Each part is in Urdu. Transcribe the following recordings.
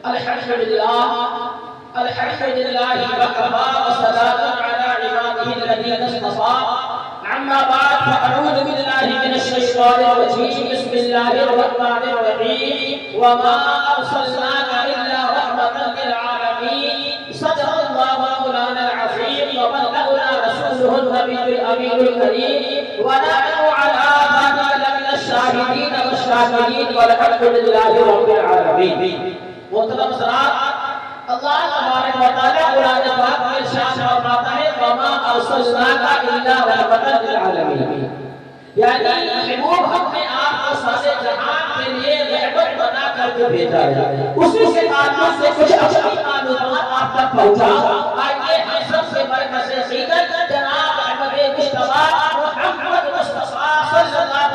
الحمد لله وكفى وسلام على عباده الذين اصطفى أما بعد فأعوذ بالله من الشيطان الرجيم بسم الله الرحمن الرحيم وما أرسلناك إلا رحمة للعالمين صدق الله مولانا العظيم وبلغنا رسوله النبي الأمين الكريم ونحن على ذلك لمن الشاهدين والشاكرين والحمد لله رب العالمين. محترم حضرات، اللہ تبارک و تعالی قرآن پاک میں ارشاد فرماتا ہے وما ارسلناک الا رحمۃ للعالمین، یعنی محبوب ہم نے آپ کو سارے جہان کے لیے رحمت بنا کر کے بھیجا ہے. اسی کے تعلق سے کچھ اچھی معلومات آپ تک پہنچا. آئیے ہم سب سے برکت سے سیدھا جناب احمد مصطفیٰ محمد مصطفیٰ صلی اللہ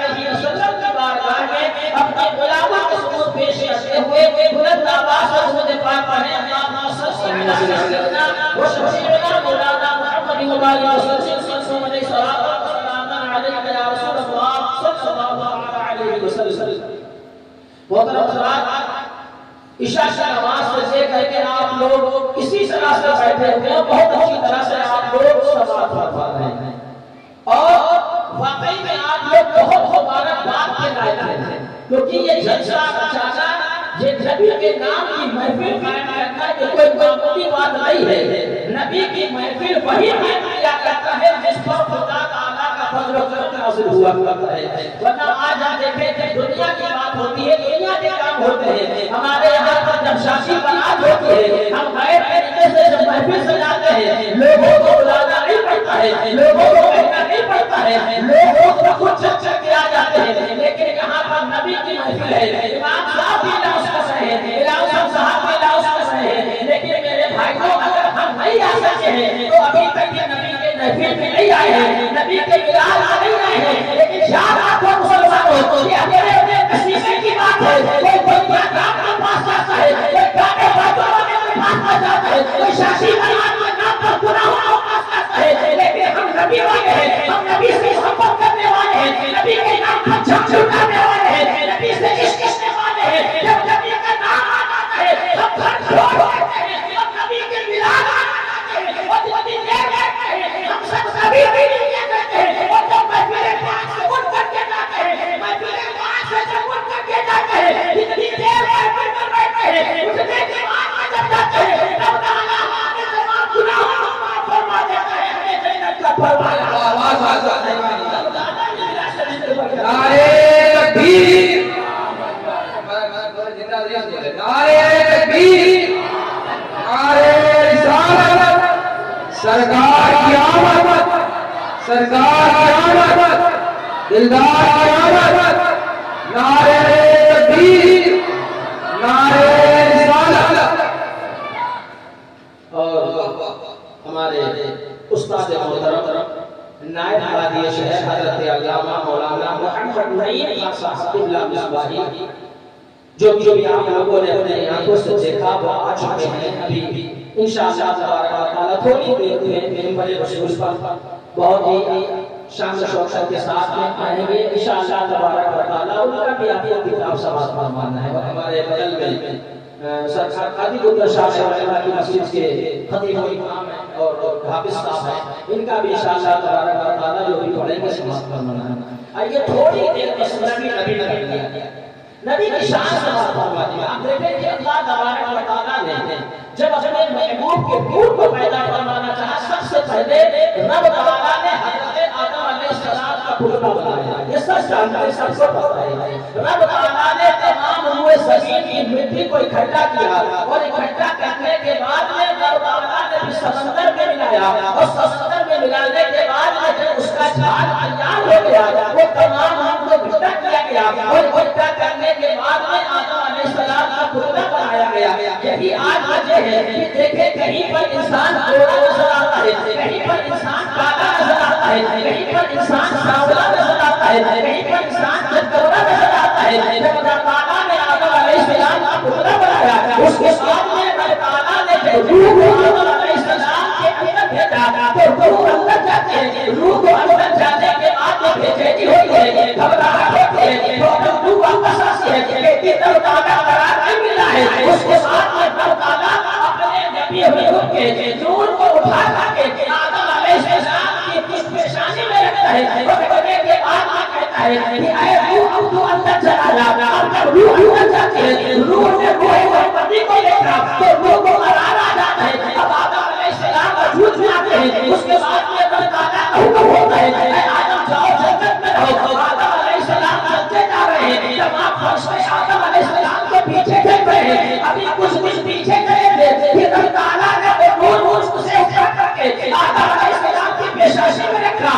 علیہ وسلم کی بارگاہ میں اپنے غلاموں کے سبوت پیش کرتے ہوئے بلند آواز سے درود پاک پڑھیں. اللہم صل علی سیدنا و شفیعنا مولانا محمد وآلہ وسلم علیہ الصلوۃ والسلام علیک یا رسول اللہ صلی اللہ علیہ وسلم. محترم حضرات، عشاء کی نماز سے لے کر کے آپ لوگ اسی طرح سے بیٹھے ہوئے ہیں، بہت اچھی طرح سے آپ لوگ سماعت فرما رہے ہیں اور واقعی میں آپ لوگ بہت مبارکباد کے لائق ہیں، کیونکہ یہ جلسہ بچانا، یہ نبی کے نام کی محفل قائم کرنا یہ کوئی معمولی بات نہیں ہے. نبی کی محفل وہی قائم کیا کرتا ہے جس پر خدا تعالیٰ کا فضل و کرم نازل ہوا کرتا ہے. ورنہ آج آپ دیکھیں کہ دنیا کی بات ہوتی ہے، دنیا کے کام ہوتے ہیں. ہمارے یہاں پر جب شادی برات ہوتی ہے، ہم غیر طریقے سے جب محفل سجاتے ہیں، لوگوں کو بلانا نہیں پڑتا ہے، لوگوں کو کہنا نہیں پڑتا ہے، لوگوں کو خود چل کے آ جاتے ہیں. لیکن یہاں پر نبی کی محفل ہے، امام صاحب بھی لاؤس کر رہے ہیں، امام صاحب بھی لاؤس کر رہے ہیں. لیکن میرے بھائیوں، اگر ہم نہیں آ سکتے ہیں تو ابھی تک یہ نبی کے محفل میں نہیں آئے ہیں، نبی کے ملاد میں نہیں آئے ہیں. لیکن یاد رکھو مسلمانوں، یہ اپنے نصیبے کی بات ہے. کوئی دنیا کام کے پاس جاتا ہے، کوئی گانے باتوں کے پاس جاتا ہے، کوئی شاشی برات کے نام پر گناہوں کو پاس جاتا ہے. لیکن ہم نبی والے ہیں، ہم نبی سے محبت کرنے والے ہیں، نبی کے نام پر جھک جھکانے والے ہیں، نبی سے عشق کرنے والے ہیں. جب نبی کا نام آتا ہے ہم گھر چھوڑ دیتے ہیں، جب نبی کے ملاد آتا ہے اور جتنی دیر بیٹھتے ہیں ہم سب سبھی نہیں کرتے ہیں. اور جب محفل پاک سے اٹھ کر کے جاتے ہیں، محفل پاک سے جب اٹھ کر کے جاتے ہیں، جتنی دیر محفل پر بیٹھتے ہیں اٹھنے کے بعد میں جب جاتے ہیں تب تعالیٰ ہمارے تمام گناہوں کو معاف فرما دیتا ہے، ہمیں جنت کا فرمان. آواز آتا ہے نعرے تکبیر، نعرے تکبیر، نعرے رسالت، سرکار کی آمد، سرکار کی آمد، دلدار کی آمد. نعرے تکبیر، نعرے رسالت. اور ہمارے استاد محترم نائب قاضی شہر حضرت علامہ مولانا محمد نعیم صاحب اللہ مصباحی، جو بھی آپ لوگوں نے اپنے آنکھوں سے دیکھا وہ آ چکے ہیں. ابھی انشاءاللہ تبارک و تعالیٰ تھوڑی دیر میں ممبر رسول پر بہت ہی شان و شوکت کے ساتھ میں آئیں گے. انشاءاللہ تبارک و تعالیٰ ان کا بھی آپ کو کتاب سماعت فرمانا ہے. اور ہمارے بغل میں سرکار قاضی گدر شاہ صاحب کی مسجد کے خطیب و امام ہیں اور حافظ صاحب ہیں، ان کا بھی انشاءاللہ تبارک و تعالیٰ جو بھی پڑھیں گے سماعت فرمانا ہے. آئیے تھوڑی دیر میں نبی نبی کی شان سماعت فرما دیا. آپ دیکھیں کہ اللہ تبارک و تعالیٰ نے جب اپنے محبوب کے نور کو پیدا فرمانا چاہا، سب سے پہلے رب تعالیٰ نے حضرت آدم علیہ السلام کا ٹکڑا بنایا. یہ سچ جانتا ہے، سب کو پتہ ہے. رب تعالیٰ نے تمام روئے زمین کی مٹی کو اکٹھا کیا اور اکٹھا کرنے کے بعد میں رب تعالیٰ نے بھی سمندر میں ملایا اور سمندر میں ملانے کے بعد جب اس کا جھاگ تیار ہو گیا وہ تمام ہم کو اکٹھا کیا گیا اور اکٹھا کرنے کے بعد میں آدم علیہ السلام کا ٹکڑا بنایا گیا. یہی آج وجہ ہے کہ دیکھیں کہیں پر انسان گورا نظر آتا ہے، کہیں پر انسان کالا نظر آتا ہے، کہیں پر انسان سانولا نظر آتا ہے، کہیں پر انسان چتورا نظر آتا ہے. جب اللہ تعالیٰ نے آدم علیہ السلام کا ٹکڑا بنایا اس کے بعد میں اللہ تعالیٰ نے روح کو آدم علیہ السلام کے اندر بھیجا تو روح اندر جاتے ہیں. روح کو اندر جانے کے بعد وہ بھیجی ہوئی ہے، گھبراہٹ ہوتی ہے، تو روح واپس آتی ہے کہ اللہ تعالیٰ قرار نہیں ملا ہے. ہے اس کے بعد میں اللہ تعالیٰ اپنے نبی حضور کے نور کو اٹھا کے آدم علیہ السلام کی پشت پیشانی میں رکھتا ہے اور رکھنے کے بعد میں کہتا ہے کہ اے روح اب تو اندر چلا جا. اور جب روح اندر جاتی ہے روح نے روح محمدی کو دیکھا تو روح کو قرار آ جاتا ہے. اب آدم علیہ السلام وجود میں آتے ہیں. اس کے بعد میں اللہ تعالیٰ کا حکم ہوتا ہے اے آدم جاؤ جنت میں رہو. آدم علیہ السلام چلتے جا رہے ہیں. جب آپ فرشتے آدم علیہ السلام کے پیچھے چل رہے ہیں ابھی کچھ دن پیچھے چلے تھے پھر اللہ تعالیٰ نے وہ نور اسے اٹھا کر کے آدم علیہ السلام کی پیشانی میں رکھا.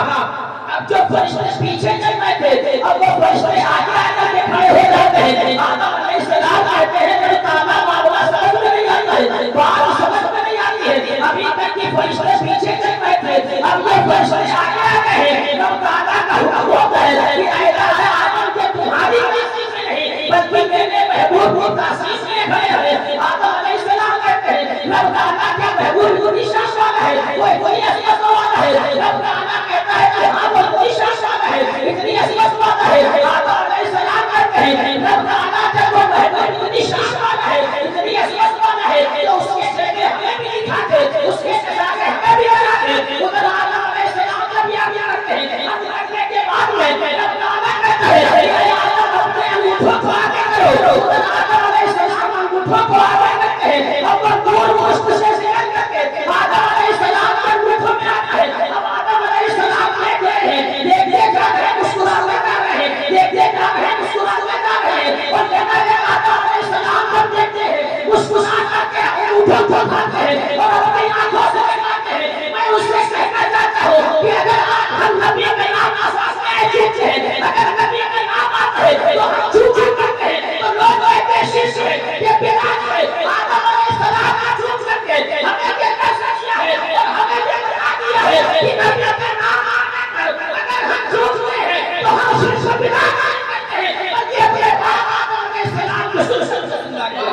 اب جو فرشتے پیچھے چل رہے تھے اب وہ فرشتے آگے آگے کے کھڑے ہو جاتے ہیں. آدم علیہ السلام کہتے ہیں اللہ تعالیٰ معاملہ سمجھ میں نہیں آتا ہے بات سمجھ میں نہیں آتی ہے. ابھی تک یہ فرشتے پیچھے چل رہے تھے اب یہ فرشتے آگے آگے ہیں. اللہ تعالیٰ کا حکم ہوتا ہے کہ اے آدم کے تمہاری تاسیس میں نہیں بلکہ میرے محبوب کی تاسیس میں کھڑے ہیں. آدم علیہ السلام کہتے ہیں رب تعالیٰ کیا محبوب کو نشان والا ہے کوئی عصمت والا ہے. رب تعالیٰ کہتا ہے کہ ہاں وہ نشان والا ہے اتنی عصمت والا ہے. آدم علیہ السلام کہتے ہیں رب تعالیٰ جب وہ محبوب کو نشان والا ہے اتنی عصمت والا ہے تو اس کے سینے ہمیں بھی دکھاتے اس کے سزاگے ہمیں بھی بناتے. ادھر آدم علیہ السلام جب یہ کرتے ہیں اب کرنے کے بعد میں رب تعالیٰ کہتا ہے کہ آدم اپنے انگوٹھوں کو آگے کرو. ادھر آدم علیہ السلام انگوٹھوں کو آگے کرتے ہیں اب وہ نور مشک سے نکل کر کے آدم علیہ السلام کے انگوٹھوں میں آتا ہے. اب آدم علیہ السلام دیکھ رہے ہیں دیکھ دیکھ کر رہے مسکراتے جا رہے ہیں دیکھ دیکھ کر رہے مسکراتے جا رہے ہیں. اور جب آدم علیہ السلام کو دیکھتے ہیں مسکرا کر کے انگوٹھوں کو کھاتے ہیں اور اپنی آنکھوں سے دکھاتے ہیں. میں اس سے کہنا چاہتا ہوں کہ اگر آج ہم نبی کے نام آساس میں چوکتے ہیں اگر نبی کے نام آتا ہے تو ہم چوک کرتے ہیں تو لوگ کہتے ہیں شرک ہے یہ بدعت ہے. آدم علیہ السلام کا چوک کر کے ہمیں یہ فیصلہ کیا ہے اور ہمیں یہ بتا دیا ہے کہ نبی کے نام آنے پر اگر ہم چوکتے ہیں تو ہم شرک و بدعت کرتے ہیں. اور یہ بدعت آدم علیہ السلام کی سنت ہے.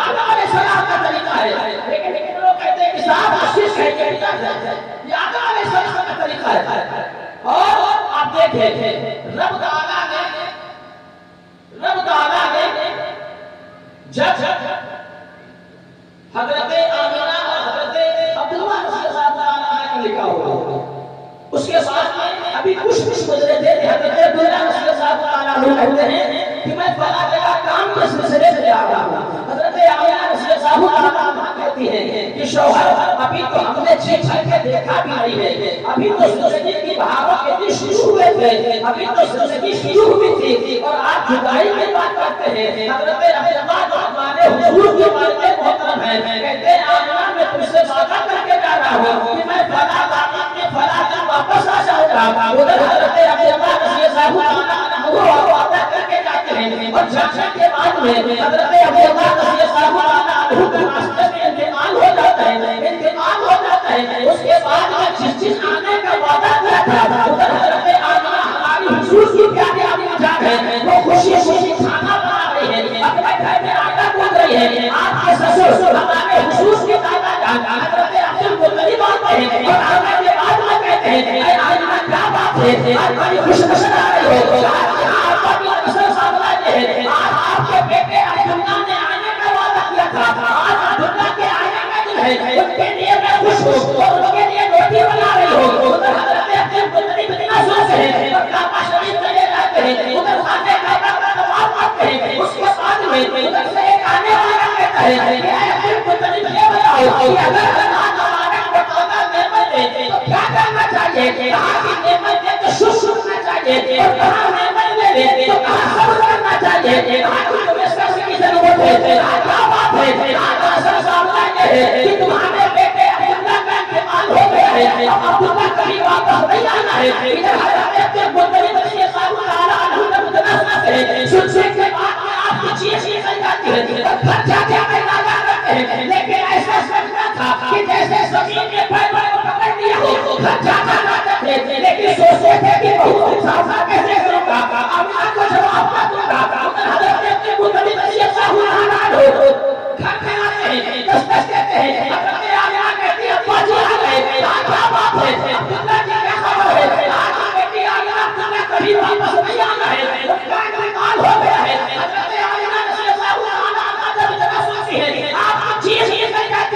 آدم علیہ السلام کا طریقہ ہے. لیکن لوگ کہتے ہیں کہ صاحب شرک ہے یہ بدعت ہے. یہ آدم علیہ السلام کا طریقہ ہے. اور آپ دیکھیں رب تعالیٰ نے جب حضرت آمینہ اور حضرت عبداللہ رضی اللہ عنہ کا نکاح ہوا اس کے بعد میں ابھی کچھ گزرے تھے. حضرت عبداللہ رضی اللہ عنہ کہتے ہیں کہ میں فلاں جگہ کام کے سلسلے سے جا رہا ہوں. حضرت آمینہ رضی اللہ عنہ کہتی ہیں کہ شوہر ابھی تو ہم نے چھ کے دیکھا بھی نہیں ہے ابھی تو زندگی کی بہاروں کے دن شروع ہوئے تھے ابھی تو زندگی شروع ہوئی تھی اور آپ جدائی کی بات کرتے ہیں. حضرت عبداللہ ہمارے حضور کے والد محترم ہیں کہتے ہیں آمینہ میں تم سے وعدہ کر کے جا رہا ہوں کہ میں فلاں وقت میں فلاں دن واپس آ جاؤں گا. ادھر حضرت عبداللہ رضی اللہ عنہ وہ وعدہ کر کے جاتے ہیں اور جانے کے بعد میں حضرت عبداللہ رضی اللہ عنہ کا راستے میں انتقال ہو جاتا ہے. اس کے بعد میں جس آنے کا وعدہ کیا تھا ادھر حضرت آمینہ ہماری حضور کی پیاری امی جان ہے وہ خوشی خوشی کھانا بنا رہی ہے اپنے گھر میں آٹا گوندھ رہی ہے. آپ کے سسر ہمارے حضور کی دادا جان حضرت عبد المطلب آتے ہیں اور آنے کے بعد میں کہتے ہیں اے آمینہ کیا بات ہے آج بڑی خوش نشر آ رہی ہو. آپ کا بھی اثر سامنا یہ ہے آپ کے بیٹے عبداللہ نے آنے کا وعدہ کیا تھا. آج عبداللہ کے آنے کا دن ہے ان کے لیے میں خوش ہوں اور ان کے لیے روٹی بنا رہی ہوں. ادھر حضرت عبد المطلب اتنا خوش ہے اور کعبہ شریف چلے جاتے ہیں ادھر خانے کعبہ کا طواف کرتے ہیں. اس کے بعد میں ادھر سے ایک آنے والا کہتا ہے کہ اے عبد المطلب یہ بتاؤ کہ اگر اللہ تبارک و تعالیٰ نعمت دے تو کیا کرنا چاہیے. کہاں کی نعمت دے تو شکر کرنا چاہیے اور کہاں نعمت دے تو کہاں صبر کرنا چاہیے. کہاں کی تمہیں صبر کی ضرورت ہے کیا بات ہے. آج اصل سامنا یہ ہے کہ تمہارے بیٹے عبداللہ کا انتقال ہو گیا ہے اب عبداللہ کبھی واپس نہیں آنا ہے. ادھر حضرت عبد المطلب رضی اللہ عنہ نے متناسب ہے سلسلے کے بعد میں آپ کی چیز نکل جاتی ہے اور گھر جا کے میں لایا کرتے ہیں. لیکن ایسا سمجھنا تھا کہ جیسے زمین کے پیر پر پکڑ لیا ہو گھر جا کر لاتے تھے لیکن سوچتے تھے کہ بہت مسافہ کیسے کروں گا آمینہ کو جواب نہ دوں گا. حضرت عبد المطلب رضی اللہ عنہ گھر میں آتے ہیں دستک دیتے ہیں. حضرت آمینہ کہتی ہے ابا جی آ گئے کیا بات ہے عبداللہ کی کیا خبر ہے. آج بیٹی آمینہ عبداللہ کبھی واپس نہیں آنا ہے ان کا انتقال ہو گیا ہے. حضرت آمینہ رضی اللہ عنہ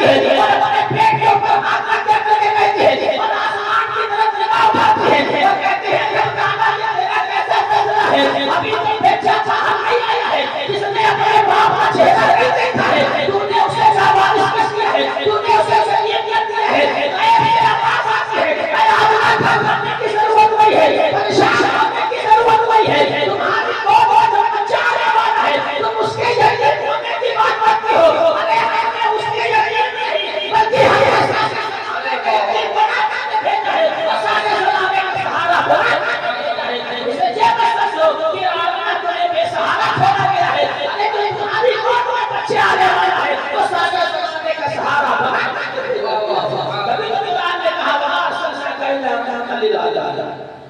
ہے اور اپنے پیٹ کے اوپر ہاتھ رکھ کے کہتی ہے اور آسمان کی طرف نگاہ اٹھاتی ہے اور کہتی ہے کہ کانا یہ میرا کیسا فیصلہ ہے، ابھی تو بیچا چاہا نہیں آیا ہے جس نے اپنے باپ کا چہرہ نہیں دیکھا ہے، تو نے اسے سوال کیا ہے، تو نے اسے شریعت دیا ہے، اے میرا باپ آتی ہے، اے آدھا کرنے کی ضرورت نہیں ہے، پریشان ہونے کی ضرورت نہیں ہے، تمہاری بہت بچہ آنے والا ہے، تم اس کے یقین ہونے کی بات کرتے ہو، ارے ہمیں اس کے یقین نہیں بلکہ ہمیں احساس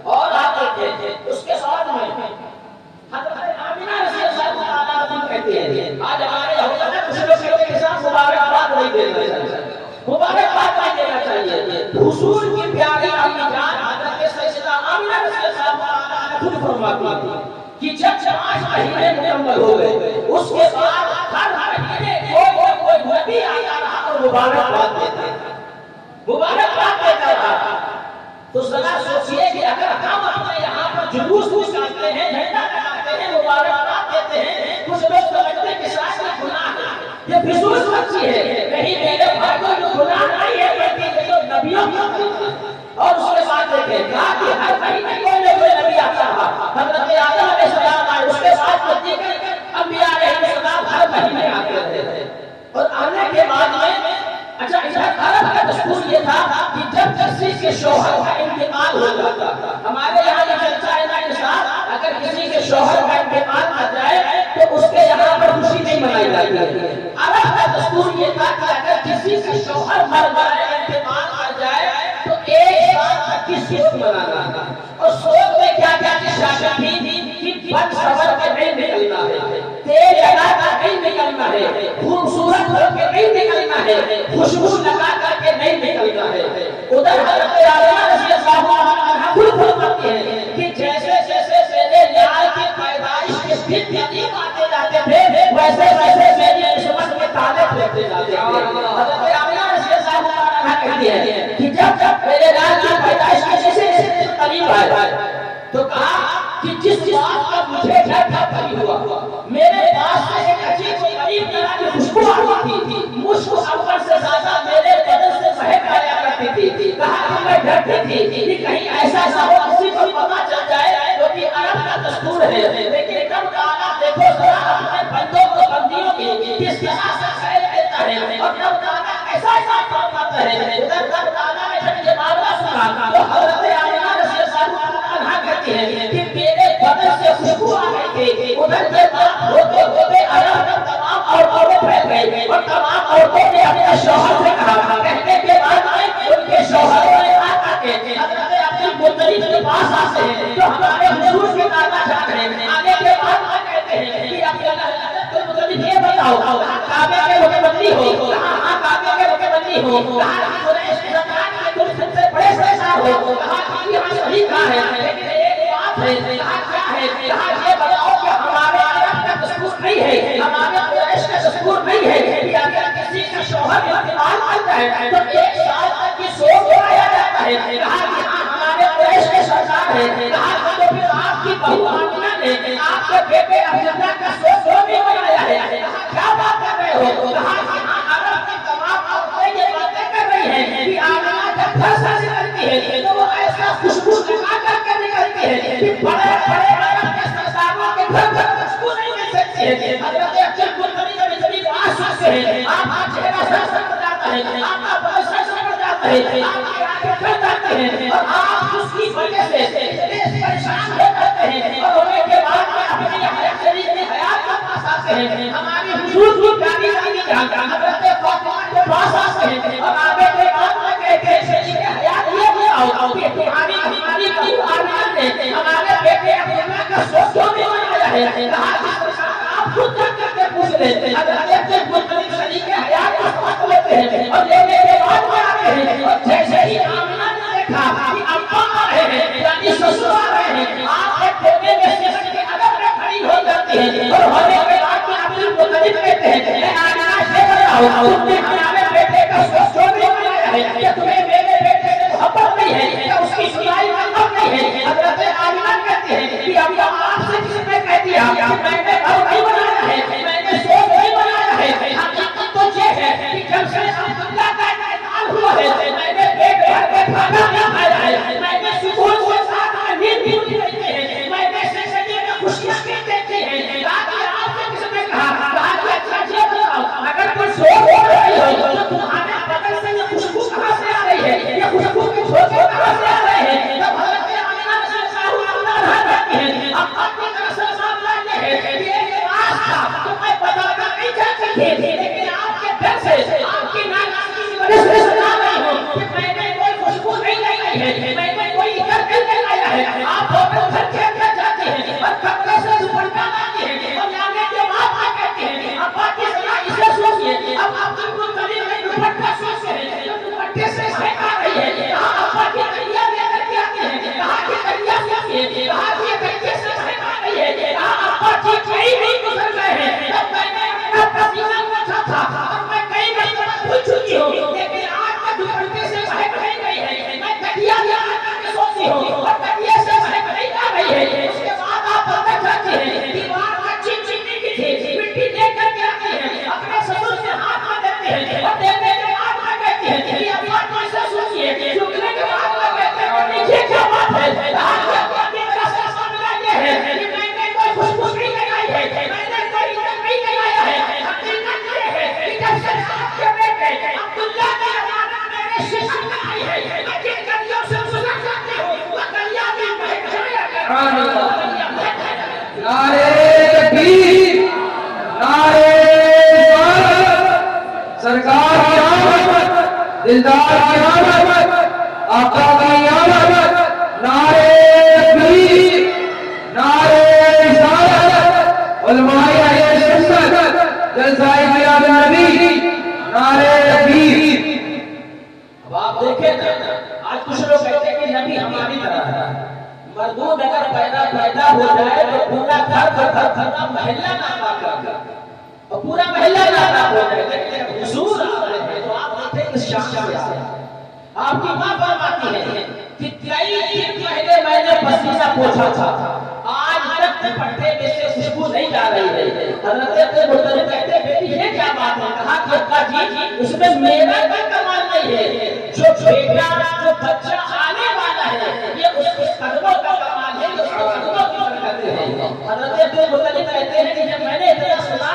اور آپ دیکھیں اس کے ساتھ میں حضرت آمینہ رضی اللہ تعالیٰ عنہ کہتے ہیں آج ہمارے یہودیوں نے کچھ لوگوں کے ساتھ مبارکباد نہیں دینا چاہیے، مبارکباد نہیں دینا چاہیے، حضور کی پیاری امی جان حضرت سیدہ آمینہ رضی اللہ تعالیٰ عنہ خود فرماتی ہیں کہ جب 5 مہینے مکمل ہو گئے اس کے بعد ہر مہینے کوئی نبی آتا رہا اور مبارکباد دیتا رہا، تو ذرا سوچئے کہ اگر ہم اپنے یہاں پر جلوس نکالتے ہیں، جھنڈا لگاتے ہیں، مبارکباد دیتے ہیں، کچھ لوگ سمجھتے ہیں کہ شاید یہ گناہ ہے، یہ فضول خرچی ہے، کہیں میرے بھائی کو جو گناہ نہیں ہے بلکہ یہ تو نبیوں کی اور اس کے بعد دیکھیں کہا کہ ہر مہینے کوئی نہ کوئی نبی آتا رہا، حضرت آدم علیہ السلام آئے، اس کے بعد انبیاء علیہ السلام ہر مہینے آتے رہے اور آنے کے بعد میں اچھا عرب کا دستور یہ تھا کہ جب کسی کے شوہر کا انتقال ہو جاتا، ہمارے یہاں یہ چلتا ہے نا انسان اگر کسی کے شوہر کا انتقال آ جائے تو اس کے یہاں پر خوشی نہیں منائی جاتی ہے، عرب کا دستور یہ تھا کہ اگر کسی کا شوہر مر جائے، انتقال آ جائے تو ایک سال تک کی خوشی منانا اور سوچ میں کیا کیا کی شاشت تھی کہ بن سور کے نہیں نکلنا ہے، تیز لگا کر نہیں نکلنا ہے، خوبصورت ہو کے نہیں نکلنا ہے، خوشبو لگا کر کے نہیں نکلنا ہے، ادھر حضرت آمینہ رضی اللہ عنہا خود فرماتی ہیں کہ جیسے جیسے میرے لال کی پیدائش کے دن قریب آتے جاتے تھے ویسے ویسے میری قسمت کے تالے کھلتے جاتے تھے، حضرت آمینہ رضی اللہ عنہا کہتی ہے کہ جب جب میرے لال کی پیدائش کے جیسے جیسے قریب آئے تو کہا کہ جس بات کا مجھے ڈر بھری ہوا میرے پاس سے ایک عجیب غریب طرح کی خوشبو آتی تھی، مجھ کو اول سے زیادہ میرے بدن سے مہک آیا کرتی تھی، کہا کہ میں ڈرتی تھی کہ کہیں ایسا نہ ہو کسی کو پتہ چل جائے جو کہ عرب کا دستور ہے، لیکن کب تعالیٰ دیکھو ذرا اپنے بندوں کو بندیوں کی کس طرح سے خیر دیتا ہے اور کب تعالیٰ ایسا فرماتا ہے، ادھر کب تعالیٰ نے جب یہ معاملہ سنا تو حضرت آمینہ رضی اللہ عنہا کہتی ہے کہ میرے بدن سے خوشبو آ گئی تھی، ادھر کے بعد ہوتے ہوتے عرب میں تمام عورتیں پھیل گئی اور تمام عورتوں نے اپنے شوہر سے کہا، کہنے کے بعد ان کے شوہروں نے آ کے حضرت عبد المطلب کے پاس آتے ہیں جو ہمارے حضور کے دادا جان ہیں، آنے کے بعد کہتے ہیں کہ عبد المطلب یہ بتاؤ کعبے کے متولی ہو، کہاں کعبے کے متولی ہو، کہاں قریش کے سردار کے تم سب سے بڑے سردار ہو، کہاں یہاں صحیح کہاں ہے، لیکن ایک بات ہے کہاں کیا ہے، کہاں یہ بتاؤ کہ ہمارے عرب کا دستور نہیں ہے، ہمارے قریش کا دستور نہیں ہے کہ اگر کسی کا شوہر انتقال کرتا ہے تو ایک سال تک کی سوگ کرایا جاتا ہے، کہا کہ ہمارے قریش کے سردار ہے، کہا کہ تو پھر آپ کی بہو آمینہ نے آپ کے بیٹے عبداللہ کا سوگ بھی منایا ہے، کیا بات کر رہے ہو، کہا کہ عرب کی تمام عورتیں یہ باتیں کر رہی ہیں کہ آمینہ جب گھر سے نکلتی ہے تو وہ ایسا خوشبو لگا کر کے نکلتی ہے کہ بڑے بڑے عرب کے سرداروں کے گھر پر خوشبو نہیں مل سکتی ہے، حضرت عبد المطلب جب اتنی بات سنتے ہیں آپ کا چہرہ سر پڑ جاتا ہے، آپ کا بدن سر پڑ جاتا ہے، آپ کی آنکھیں کھل جاتی ہیں اور آپ اس کی وجہ سے پریشان ہو جاتے ہیں اور ہونے کے بعد میں اپنی حیات شریف کی حیات کا پاس آتے ہیں، ہماری حضور کی پیاری آمی جان حضرت فاطمہ کے پاس آتے ہیں اور آگے کے بعد میں کہتے ہیں شریف کی حیات یہ بتاؤ کہ تمہاری ہماری بہو آمینہ نے ہمارے بیٹے عبداللہ کا سوگ کیوں نہیں منایا ہے، کہا کہ آپ خود جا کر کے پوچھ لیتے ہیں، حضرت مطلب شریف کی حیات کا پاس لیتے ہیں اور لینے کے بعد میں آتے ہیں اور جیسے ہی آمینہ نے دیکھا کہ ابا آ رہے ہیں یعنی سسر آ رہے ہیں، آپ کے کونے میں سسر کے ادب میں کھڑی ہو جاتی ہے اور ہونے کے بعد میں عبد المطلب کہتے ہیں اے آمینہ سے بتاؤ تم نے ہمارے بیٹے کا تھی، لیکن آپ کے گھر سے آپ کی ناراضگی کی وجہ سے سنا رہی ہوں کہ میں نے کوئی خوشبو نہیں لائی ہے، میں نے کوئی ادھر نہیں لایا ہے۔ آپ ہوٹل گھر کے اندر جاتے ہیں اور کپڑے سے دوپٹہ لاتے ہیں اور لانے کے بعد آپ کہتے ہیں ابا کی ذرا اسے سوچیے، اب آپ کی قریب میں دوپٹہ سوچ رہے ہیں، دوپٹے سے مہک آ رہی ہے، کہاں ابا کی کلیاں لے کر کے آتے ہیں، کہاں کی کلیاں سوچیے، کہاں کی کلیاں سے مہک آ رہی ہے، کہاں ابا کی کئی نہیں گزر گئے ہیں، جب میں نے اپنا پسینہ پوچھا تھا اور میں کئی مرتبہ بھول چکی ہوں، لیکن آج میں دوپٹے سے مہک نہیں گئی ہے، میں کلیاں لے کر کے سوچتی ہوں اور کلیاں سے مہک نہیں آ رہی ہے۔ اس کے بعد آپ اندر جاتے ہیں، دیوار کا چمچمی کی تھی، مٹی لے کر کے آتے ہیں، اپنے سسر کے ہاتھ میں دیتے ہیں اور دینے کے بعد میں کہتے ہیں کہ ابا کی سے سوچیے، چکنے کے بعد میں کہتے ہیں یہ کیا بات ہے، کہاں کہ ابا کی طرف سے سامنا یہ ہے کہ میں نے کوئی خوشبو نہیں لگائی ہے، میں نے کوئی ادھر نہیں لگایا ہے، حقیقت یہ ہے کہ جب سے آپ کے بیٹے عبداللہ کی امانت میرے شکم میں آئی ہے، میں جن گلیوں سے گزر جاتی ہوں وہ گلیاں بھی مہک جایا کرتی ہیں۔ نعرے تکبیر، نعرے رسالت، سرکار کی آمد، دلدار کی آمد، آقا کی آمد، نعرے تکبیر، نعرے رسالت، علماء اہل سنت، جلسہ میلاد النبی، نعرے تکبیر۔ اب آپ دیکھیں نا، آج کچھ لوگ کہتے ہیں کہ نبی ہماری طرح ہے، مردود اگر پیدا ہو جائے تو پورا گھر محلہ ناپاک کر دے اور پورا محلہ ناپاک ہو جائے، لیکن حضور آ رہے ہیں تو آپ دیکھتے ہیں اس شان سے آ رہے ہیں۔ آپ کی ماں فرماتی ہے کہ کئی دن پہلے میں نے پسینہ پوچھا تھا، آج تک دوپٹے میں سے خوشبو نہیں جا رہی ہے۔ حضرت مطلب کہتے ہیں بیٹی یہ کیا بات ہے؟ کہا کہ ابا جی اس میں میرا کوئی کمال نہیں ہے، جو بیٹا جو بچہ آنے والا ہے یہ اس قدموں کا کمال ہے، اس قدموں کی برکت ہے۔ حضرت مطلب کہتے ہیں کہ جب میں نے اتنا سنا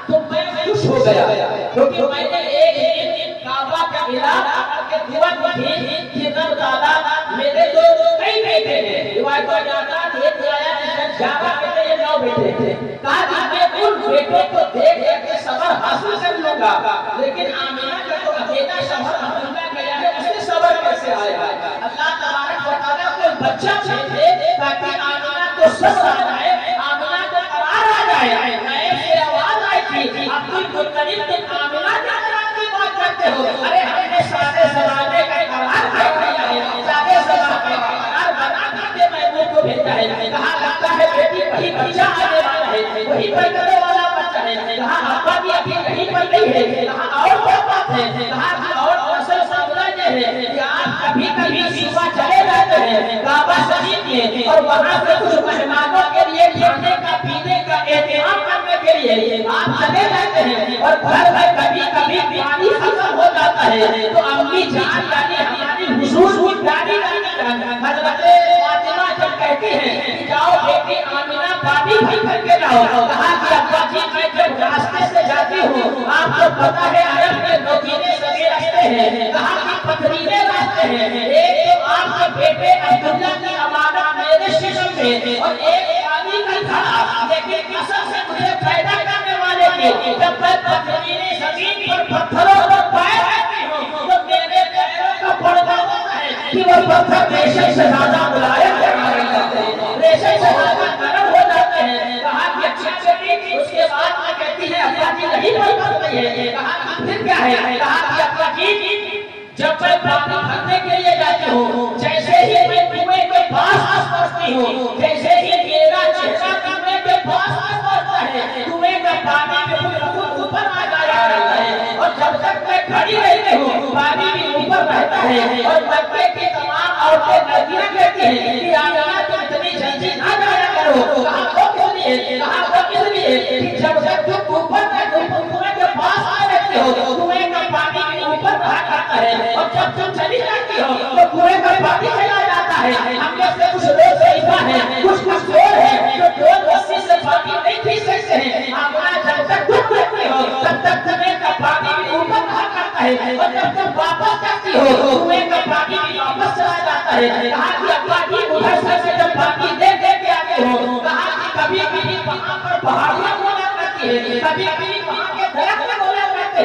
تو میں خوش ہو گیا، کیونکہ میں نے ایک دن کعبہ کا علاقہ کے دعا کی کہ رب تعالیٰ میرے جو کئی بیٹے ہیں، روایت میں جاتا ایک آیا جاوا کے یہ 9 بیٹے تھے، کہا کہ میں ان بیٹوں کو دیکھ کے صبر حاصل کر لوں گا، لیکن آمینہ کا تو اکیلا شوہر عبداللہ گیا ہے، اس سے صبر کیسے آئے گا؟ اللہ تبارک و تعالیٰ کو بچہ بھیجے تاکہ آمینہ کو صبر آ جائے، آمینہ کو قرار آ جائے۔ میں سے آواز آئی تھی عبدالمطلب نے آمینہ کیا قرار کی بات کرتے ہو؟ ارے ہم نے سارے زمانے کا قرار کیا ہے، سارے زمانے کا قرار بنا کر کے محبوب کو بھیجا ہے۔ کہا لگتا ہے بیٹی وہی بچہ آنے والا ہے، وہی پیدلے والا بچہ ہے۔ کہا ابا بھی ابھی کہیں پر نہیں ہے۔ کہا اور کیا بات ہے؟ کہا کہ اور اصل معاملہ یہ ہے کہ آپ کبھی کبھی صبح چلے جاتے ہیں کعبہ شریف میں اور وہاں سے کچھ مہمانوں کے لیے کھانے کا پینے کا اہتمام کرنے کے لیے آپ چلے جاتے ہیں اور گھر میں کبھی کبھی پانی ختم ہو جاتا ہے تو امی جان یعنی ہماری حضور کی پیاری حضرت فاطمہ جب کہتی ہیں کہ جاؤ بیٹی آمینہ پانی بھر کے لاؤ، کہا کہ ابا جی میں جب راستے سے جاتی ہوں آپ کو پتا ہے عرب کے نوکیلے سبھی راستے ہیں، کہا کہ پتھریلے راستے ہیں، ایک تو آپ کے بیٹے عبداللہ کی امانت میرے شکم میں اور ایک پانی کا گھڑا، لیکن قسم سے مجھے پیدا کرنے والے کی جب میں پتھریلے زمین پر پتھروں پر پائے رہتی ہوں تو میرے پیروں کا پڑتا ہوتا ہے کہ وہ پتھر ریشے سے زیادہ ملائم ہو جاتے ہیں، ریشے سے زیادہ نرم ہو جاتے ہیں۔ کہا کہ اچھا چلی، اس کے بعد میں کہتی ہے ابا جی نہیں پڑ رہی ہے۔ کہا پھر کیا ہے؟ کہا کہ ابا جی جب میں پانی بھرنے کے لیے جاتی ہوں جیسے ہی میں کنویں کے پاس پہنچتی ہوں، جیسے ہی میرا چہرہ کنویں کے پاس پہنچتا ہے کنویں کا پانی بالکل اوپر آ جایا کرتا ہے اور جب تک میں کھڑی رہتی ہوں پانی بھی اوپر رہتا ہے اور مکے کی تمام عورتیں لڑکیاں کہتی ہیں کہ آمینہ تم اتنی جلدی نہ جایا کرو۔ کہا وہ کس لیے؟ کہا وہ اس لیے کہ جب تک تم اوپر کنویں کے پاس آ رہتے ہو کنویں کا پانی بھی اوپر رہا کرتا ہے اور جب تم چلی جاتی ہو تو کنویں کا پانی چلا جاتا ہے۔ ہم میں سے کچھ لوگ ضعیفہ ہیں، کچھ کمزور ہیں جو ڈول رسی سے پانی نہیں پی سکتے ہیں۔ آمینہ جب تک تم رہتی ہو تب تک کنویں کا پانی بھی اوپر رہا کرتا ہے اور جب تم واپس جاتی ہو کنویں کا پانی بھی واپس چلا جاتا ہے۔ کہا کہ ابا جی ادھر سے جب پانی دے کے آتے ہو، کہا کہ کبھی کبھی وہاں پر پہاڑیاں ہوا کرتی ہے، کبھی کبھی وہاں کے درخت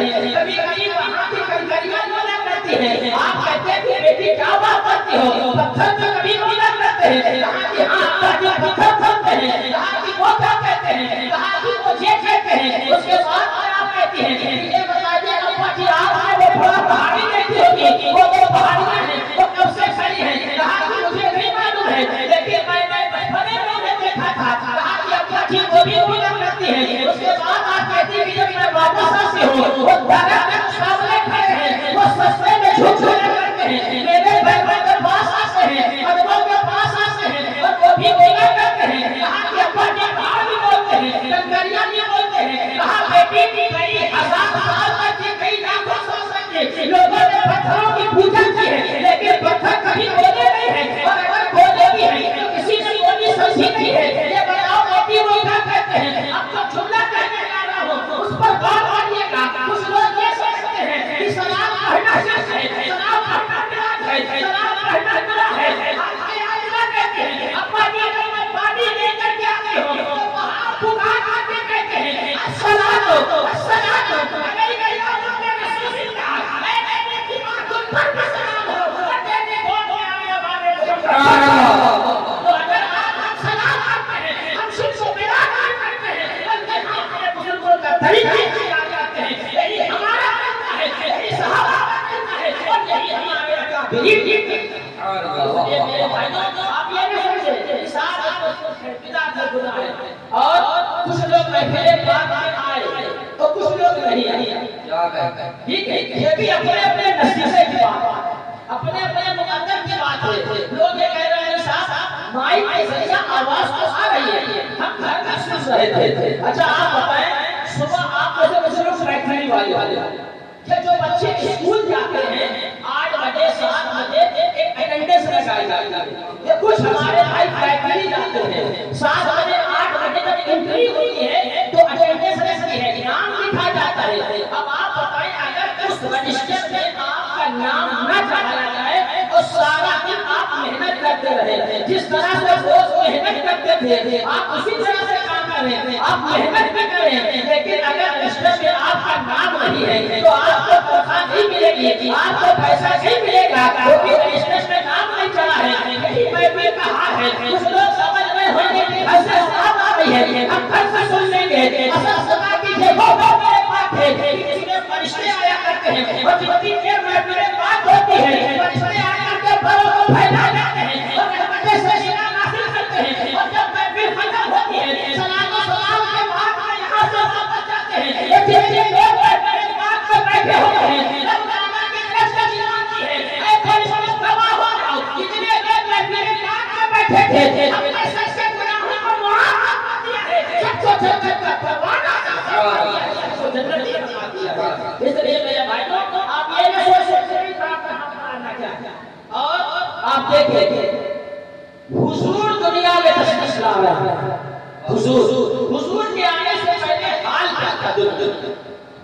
ہیں، کبھی کبھی وہاں کی کنکریاں بولا کرتی ہیں، آپ کہتے ہیں کہ بیٹی کیا بات کرتی ہو، پتھر تو کبھی بولا کرتے ہیں، کہا کہ ہاں ابا جی پتھر تھمتے ہیں، کہا کہ وہ کیا کہتے ہیں، کہا کہ وہ یہ کہتے ہیں، اس کے بعد آپ کہتی ہیں یہ بتائیے ابا جی آپ نے وہ بڑا پہاڑی دیکھی ہوگی، وہ تو پہاڑیاں ہیں وہ کب سے کھڑی ہیں، کہا کہ مجھے نہیں معلوم ہے لیکن میں نے بچپنے میں انہیں دیکھا تھا، کہا کہ ابا جی وہ بھی بولا کرتی ہیں، اس کے بعد آپ کہتی ہیں کہ جب میں واپس آتی ہوں وہ درخت کے سامنے کھڑے ہیں، وہ سستے میں جھوٹے کرتے ہیں، میرے بیٹے کے پاس آتے ہیں، ادبوں کے پاس آتے ہیں اور وہ بھی بولا کرتے ہیں، کہا کہ ابا جی پہاڑ بھی بولتے ہیں، کنکریاں بھی بولتے ہیں، کہا بیٹی کئی ہزار سال تک کے کئی لاکھوں سال تک کے لوگوں نے پتھروں کی پوجا کی ہے لیکن پتھر کبھی بولے نہیں ہیں، اور اگر بولے بھی ہیں تو کسی نے بولی سمجھی نہیں ہے، یہ بتاؤ بیٹی وہ کیا کہتے ہیں، اب جو جملہ کہنے جا رہا ہوں اس پر غور کریے گا، کچھ لوگ یہ سمجھتے ہیں کہ سلام پڑھنا شرط ہے، سلام پڑھنا بدعت ہے، سلام پڑھنا گناہ ہے، حالانکہ اللہ کہتے ہیں ابا جی اگر میں پانی لے کر کے آتی ہوں تو وہاں پکار آتے کہتے ہیں السلام السلام علیکم یا رسول اللہ، اے میرے کی ماں تم پر بھی سلام ہو، اور تیرے بول کے آئے ہمارے تو اگر آپ سلام کرتے ہیں ہم شرک و بدعت نہیں کرتے ہیں بلکہ ہم اپنے بزرگوں کا طریقہ اختیار کرتے ہیں، یہی ہمارا طریقہ ہے، یہی صحابہ کا طریقہ ہے اور یہی ہمارے اکابرین یہ میرے بھائیوں آپ یہ نہیں سمجھے ساتھ بدعت کا گناہ ہے، اور کچھ لوگ محفل پاک میں آئے تو کچھ لوگ نہیں آئے، ٹھیک ہے یہ بھی اپنے اپنے نصیحت کی بات ہے، اپنے اپنے مقدر کی بات ہے، لوگ یہ کہہ رہے ہیں صاحب مائک کے ذریعے آواز تو آ رہی ہے ہم گھر میں سن رہے تھے، اچھا آپ بتائیں صبح آپ جیسے کچھ لوگ بیٹھنے والے کہ جو بچے اسکول جاتے ہیں 8 بجے 7 بجے ایک اٹینڈنس لگائی جاتی ہے، یہ کچھ ہمارے بھائی فیکٹری جاتے ہیں 7 بجے 8 بجے تک انٹری ہوتی ہے تو اٹینڈنس لگتی ہے، نام لکھا جاتا ہے، اب آپ بتائیں اگر اس رجسٹر میں آپ کا نام نہ چڑھایا جائے اور سارا دن آپ محنت کرتے رہے، جس طرح سے روز محنت کرتے تھے آپ اسی طرح سے کام کریں، آپ محنت بھی کریں لیکن اگر رجسٹر میں آپ کا نام نہیں ہے تو آپ کو تنخواہ نہیں ملے گی، آپ کو پیسہ نہیں ملے گا کیونکہ رجسٹر میں نام نہیں چڑھا ہے، یہی میں بھی کہا ہے، کچھ لوگ سمجھ رہے ہوں گے کہ گھر سے سلام آ رہی ہے ہم گھر سے سن لیں گے، اصل سنا کیجیے وہ میرے پاس ہے، کسی میں فرشتے آیا کرتے ہیں اور جب بھی میرے بات ہوتی ہے فرشتے آیا کر کے بھروں کو پھیلا جاتے ہیں اور رحمتیں سے شفا نازل کرتے ہیں، اور جب میں بھی ختم ہوتی ہے سلام و سلام کے بعد میں یہاں سے واپس جاتے ہیں، یہ لوگ میرے بات پہ بیٹھے ہوتے ہیں، رب تعالیٰ کی طرف سے جواب ہے اے فرشتے گواہ ہو جاؤ کتنے لوگ میرے بات پہ بیٹھے تھے اپنے سر سے گناہوں کو معاف کر دیا ہے، سب کو جنت کا پروانہ اس لیے میرے بھائیوں آپ یہ نہ سوچیں کہ ہمارا کیا اور آپ دیکھیں حضور دنیا میں تشریف لا رہا ہے، حضور کے آنے سے پہلے حال کیا تھا،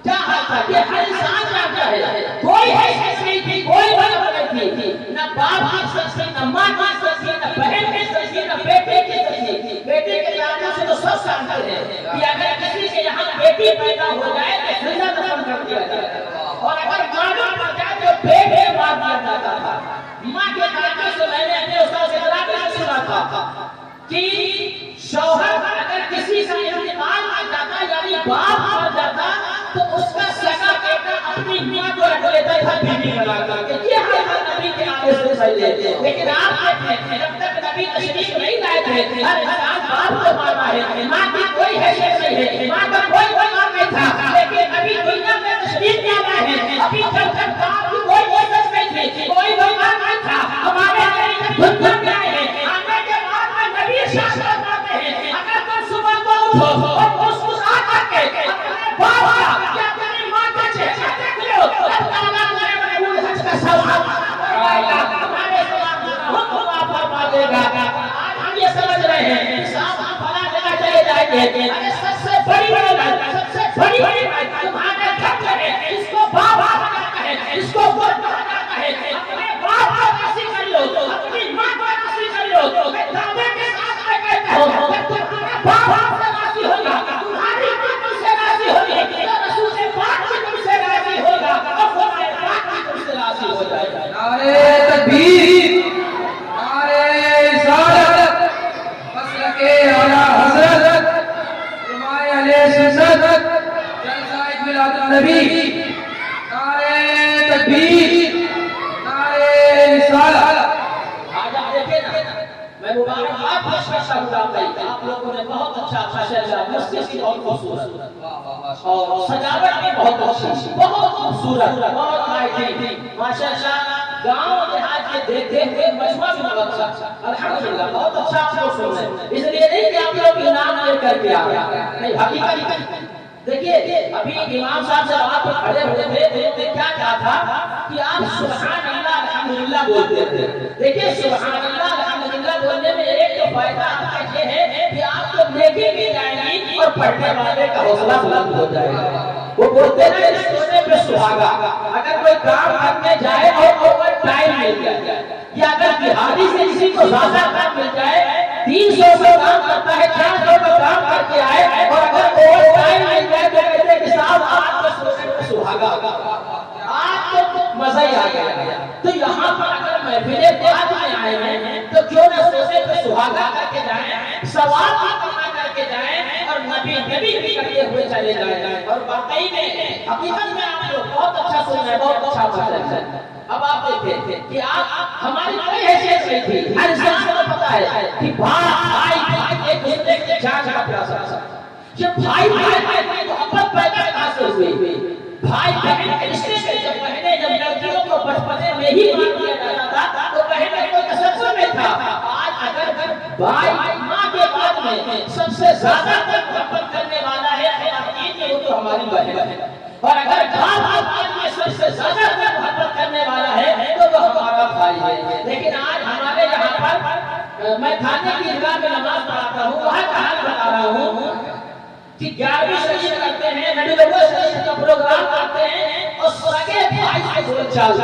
کیا حال تھا یہ ہر انسان جانتا ہے، کوئی حیثیت نہیں تھی، کوئی بڑا نہیں تھی، نہ باپ کی سچ تھی، نہ ماں کی سچ تھی، نہ بہن کی سچ تھی، نہ بیٹے کی سچ تھی، بیٹے کے جانے سے تو سب جانتے ہیں کہ اگر کسی کے یہاں بیٹی پیدا ہو جائے تو زندہ دفن کر دیا جائے، اور اگر معلوم پڑ جائے تو بیٹے مار دیا جاتا تھا، ماں کے کہنے سے میں نے اپنے استاد سے سنا تھا کہ شوہر اگر کسی کا انتقال آ جاتا یعنی باپ مر جاتا تو اس کا سگا بیٹا اپنی ماں کو رکھ لیتا تھا بیوی بنا کر کے، یہ حال نبی کے آنے سے پہلے، لیکن آپ دیکھیں جب تک نبی تشریف نہیں لائے تھے ہر انسان باپ کو مارنا ہے، ماں کی کوئی حیثیت نہیں ہے، ماں کا کوئی مقام نہیں تھا، لیکن ابھی دنیا میں تشریف کیا لائے ہیں، ابھی جب تک باپ کی کوئی عزت نہیں تھی، کوئی مقام نہیں تھا، ہمارے دنیا میں آئے ہیں، آنے کے بعد میں نبی شاہ فرماتے ہیں اگر تم صبح کو اٹھو اور مسکرا کر کے اپنے باپ کا یا اپنی ماں کا چہرہ دیکھ لو اللہ تعالیٰ تمہارے مقبول حج کا ثواب تمہارے سواب کو معاف فرما دے گا۔ آج ہم یہ سمجھ رہے ہیں کہ صاحب ہم فلاں جگہ چلے جائیں گے، ارے سب سے بڑی بات تمہارے گھر میں ہے، اس کو باپ کہا جاتا ہے، اس کو گھر کہا جاتا ہے، اپنے باپ کو راضی کر لو، اپنی ماں کو راضی کر لو، دعوے کے ساتھ میں کہتا ہوں تمہارا باپ سے راضی ہوگا، تمہاری ماں تم سے راضی ہوگی، رسول پاک بھی تم سے راضی نعرہ تکبیر، نعرہ رسالت۔ آج آپ دیکھیں نا، میں مبارکباد پیش کرتا ہوں آپ لوگوں نے بہت اچھا ماشاءاللہ مسجد کی بہت خوبصورت اور سجاوٹ بھی بہت اچھی، بہت خوبصورت، بہت لائٹنگ ماشاءاللہ، گاؤں دیہات کے دیکھ کے مجموعہ بھی بہت اچھا، الحمدللہ بہت اچھا آپ کو سن رہے ہیں۔ اس لیے نہیں کہ آپ لوگ انعام لے کر کے آ گئے، نہیں، حقیقت دیکھیے ابھی امام صاحب سے آپ کھڑے ہوئے تھے، انہوں نے کیا کہا تھا کہ آپ سبحان اللہ الحمدللہ بولتے تھے۔ دیکھیے سبحان اللہ الحمدللہ بولنے میں ایک تو فائدہ آپ کا یہ ہے کہ آپ کو نیکی بھی جائے گی اور پڑھنے والے کا حوصلہ بلند ہو جائے گا۔ وہ بولتے ہیں سونے پہ سہاگا، اگر کوئی کام کرنے جائے اور اوور ٹائم مل جائے یا اگر دیہاڑی سے کسی کو زیادہ کام مل جائے، 300 کام کرتا ہے، 400 کام کر کے آئے اور اگر اوور ٹائم مل جائے تو کہتے ہیں کہ صاحب آپ کو سونے پہ سہاگا، آپ کو مزہ ہی آ گیا۔ تو یہاں پر اگر محفل بعد میں آئے ہیں تو کیوں نہ سونے پہ سہاگا کر کے جائیں، ثواب کما کر کے جائیں اور نبی بھی کرتے ہوئے چلے جائیں۔ اور واقعی میں حقیقت میں آپ لوگ بہت اچھا سن رہے ہیں، بہت اچھا پڑھ رہے ہیں۔ اب آپ دیکھیں کہ آپ ہماری کوئی حیثیت نہیں تھی، ہر انسان کو پتا ہے کہ بھائی ایک دوسرے کی جان کا پیاسا تھا۔ جب بھائی محبت پیدا کہاں سے ہوئی؟ بھائی بہن کے رشتے سے، جب بہنیں جب لڑکیوں کو بچپنے میں ہی مار دیا جاتا تھا تو بہن کو تصور میں تھا۔ آج اگر بھائی ماں کے بعد میں سب سے زیادہ محبت کرنے والا ہے وہ تو ہماری بہن ہے، اور اگر باپ میں سب سے زیادہ محبت کرنے والا ہے تو وہ ہمارا بھائی ہے۔ لیکن آج ہمارے یہاں پر میں کھانے کی عیدگاہ میں نماز پڑھاتا ہوں، وہاں کا حال بتا رہا ہوں کہ 11ویں شریف کرتے ہیں، نبی لوگوں شریف کا پروگرام کرتے ہیں اور سگے بھائی سے بول چال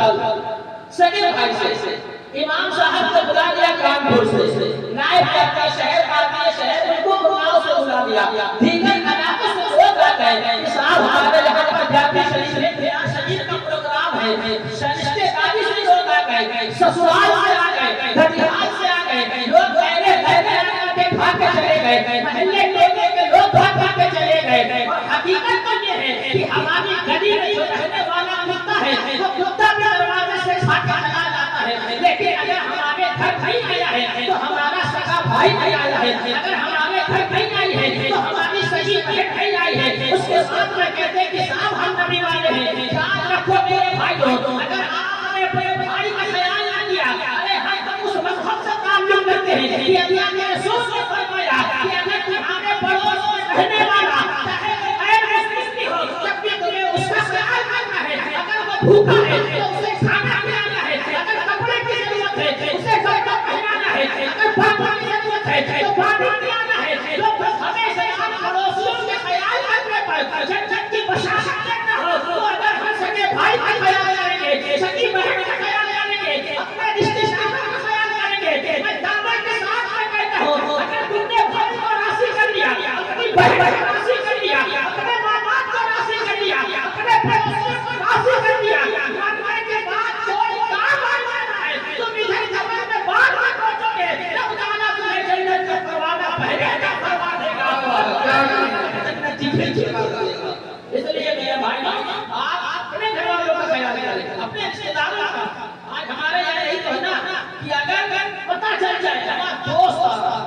سگے بھائی سے امام صاحب کو بلا لیا کانپور سے، نائب کہتے شہر آتے شہر ان کو گناہوں سے بلا لیا، دیگر علاقوں سے لوگ آ گئے کہ صاحب ہمارے یہاں پر 11ویں شریف میں بیان شریف کا پروگرام ہے، رشتے داری سے لوگ آ گئے، سسرال سے آ گئے، دھڑیال سے آ گئے، لوگ گہرے گہرے آ کے بھاگ کے چلے گئے، محلے ٹولے کے لوگ بھاگ کے چلے گئے۔ اور حقیقت تو یہ ہے کہ ہماری گلی میں جو رہنے والا کتا ہے وہ کتا بھی دروازے سے کھا کے چلا جاتا ہے، لیکن اگر ہمارے گھر نہیں آیا ہے تو ہمارا سگا بھائی نہیں آیا ہے، اگر ہمارے گھر نہیں آئی ہے تو ہماری سگی بہن نہیں آئی ہے، اس کے ساتھ میں کہتے ہیں کہ صاحب ہم نبی والے ہیں، یاد رکھو میرے بھائیوں، اگر آپ نے اپنے بھائی کا خیال نہ کیا، ارے ہم اس مذہب سے تعلق کرتے ہیں کہ اللہ کے رسول نے فرمایا کہ اگر تمہارے پڑوس میں رہنے والا چاہے وہ غیر مسلم بھی ہو، جب بھی تمہیں اس کا خیال کرنا ہے، اگر وہ بھوکا ہے تو اسے کھانا کھلانا ہے، اگر کپڑے کی ضرورت ہے اسے کپڑا پہنانا ہے، اگر پانی کی ضرورت ہے تو پانی پلانا ہے، تو ہمیشہ ہم پڑوسیوں کے خیال کرنے پر جنت کی بشارت دینا ہو تو اگر ہم سگے بھائی کا خیال کریں گے، سگی بہن کا خیال کریں گے، اپنے رشتے داروں کا خیال کریں گے، میں دعوت کے ساتھ میں کہتا ہوں اگر تم نے بھائی کو راضی کر لیا، اپنی بہن کو راضی کر لیا، اپنے ماں باپ کو راضی کر لیا، اپنے پڑوسیوں کو راضی کر لیا، مرنے کے بعد کوئی کام آ جانا ہے، تم ادھر قبر میں بعد میں پہنچو گے، رب تعالیٰ تمہیں جنت کا پروانہ پہلے کا فرما دے گا۔ اس لیے میرے بھائی آپ اپنے گھر والوں کا خیال کریں، اپنے رشتے داروں کا۔ آج ہمارے یہاں یہی تو ہے نا کہ اگر پتہ چل جائے ہمارا دوست آ رہا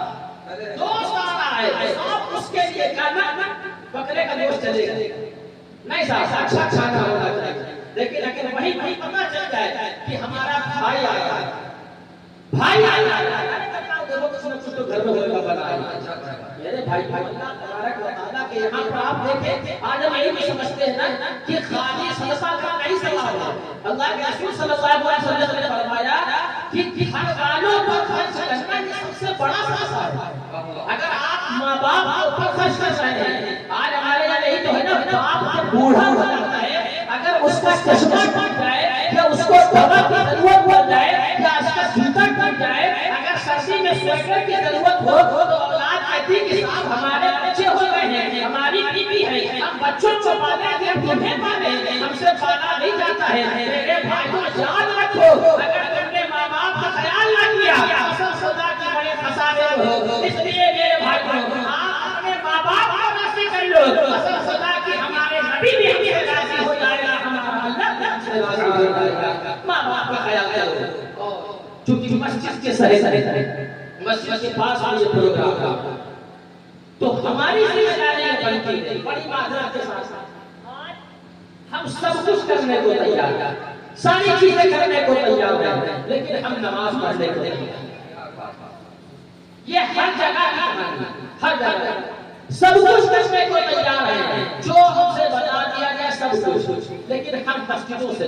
ہے آپ اس کے لیے کھانا بکرے کا گوشت چلے گا نہیں صاحب، اچھا کھانا ہونا چاہیے، لیکن اگر وہی پتہ چل جائے کہ ہمارا بھائی آیا ہے، بھائی آیا ہے، دیکھو کچھ نہ کچھ تو گھر میں ہوگا بنا ہے میرے بھائی اللہ تبارک و تعالیٰ کے یہاں پر آپ دیکھیں آج ہم یہی بھی سمجھتے ہیں نا کہ خالی صدقہ کا نہیں سوال ہے۔ اللہ کے رسول صلی اللہ علیہ وسلم نے فرمایا کہ ہر والوں پر خرچ کرنا یہ سب سے بڑا صدقہ ہے۔ اگر آپ ماں باپ پر خرچ کر رہے ہیں، آج ہمارے یہاں یہی تو ہے نا باپ بوڑھا ہو جاتا ہے، اگر اس کا چشمہ ٹوٹ جائے یا اس کو دوا کی ضرورت پڑ جائے یا اس کا جوتا ٹوٹ جائے، اگر سردی میں سویٹر کی ضرورت ہو تو اولاد کہتی کہ صاحب ہمارے بچے ہو گئے ہیں، ہماری بیوی ہے، ہم بچوں کو پالیں گے، ہم تمہیں پالیں، ہم سے پالا نہیں جاتا ہے۔ میرے بھائیوں یاد رکھو اگر تم نے ماں باپ کا خیال نہ کیا تو خدا کے بڑے خسارے ہو۔ اس لیے میرے بھائیوں آپ اپنے ماں باپ کو راضی کر مان لو قسم خدا کی ہمارے نبی بھی ہم سے راضی ہو جائے گا ہمارا اللہ ہم سے راضی ہو جائے گا ماں باپ کا خیال کرو چونکہ مسجد کے سرے مسجد کے پاس یہ پروگرام تو ہماری ذمہ داری بنتی ہے بڑی معذرت کے ساتھ ہم سب کچھ کرنے کو تیار ہیں ساری چیزیں کرنے کو تیار ہیں لیکن ہم نماز پڑھنے کو تیار ہیں یہ ہر جگہ ہر جگہ سب کچھ کرنے کو تیار ہیں جو ہم سے بتا دیا جائے سب کچھ لیکن ہم مسجدوں سے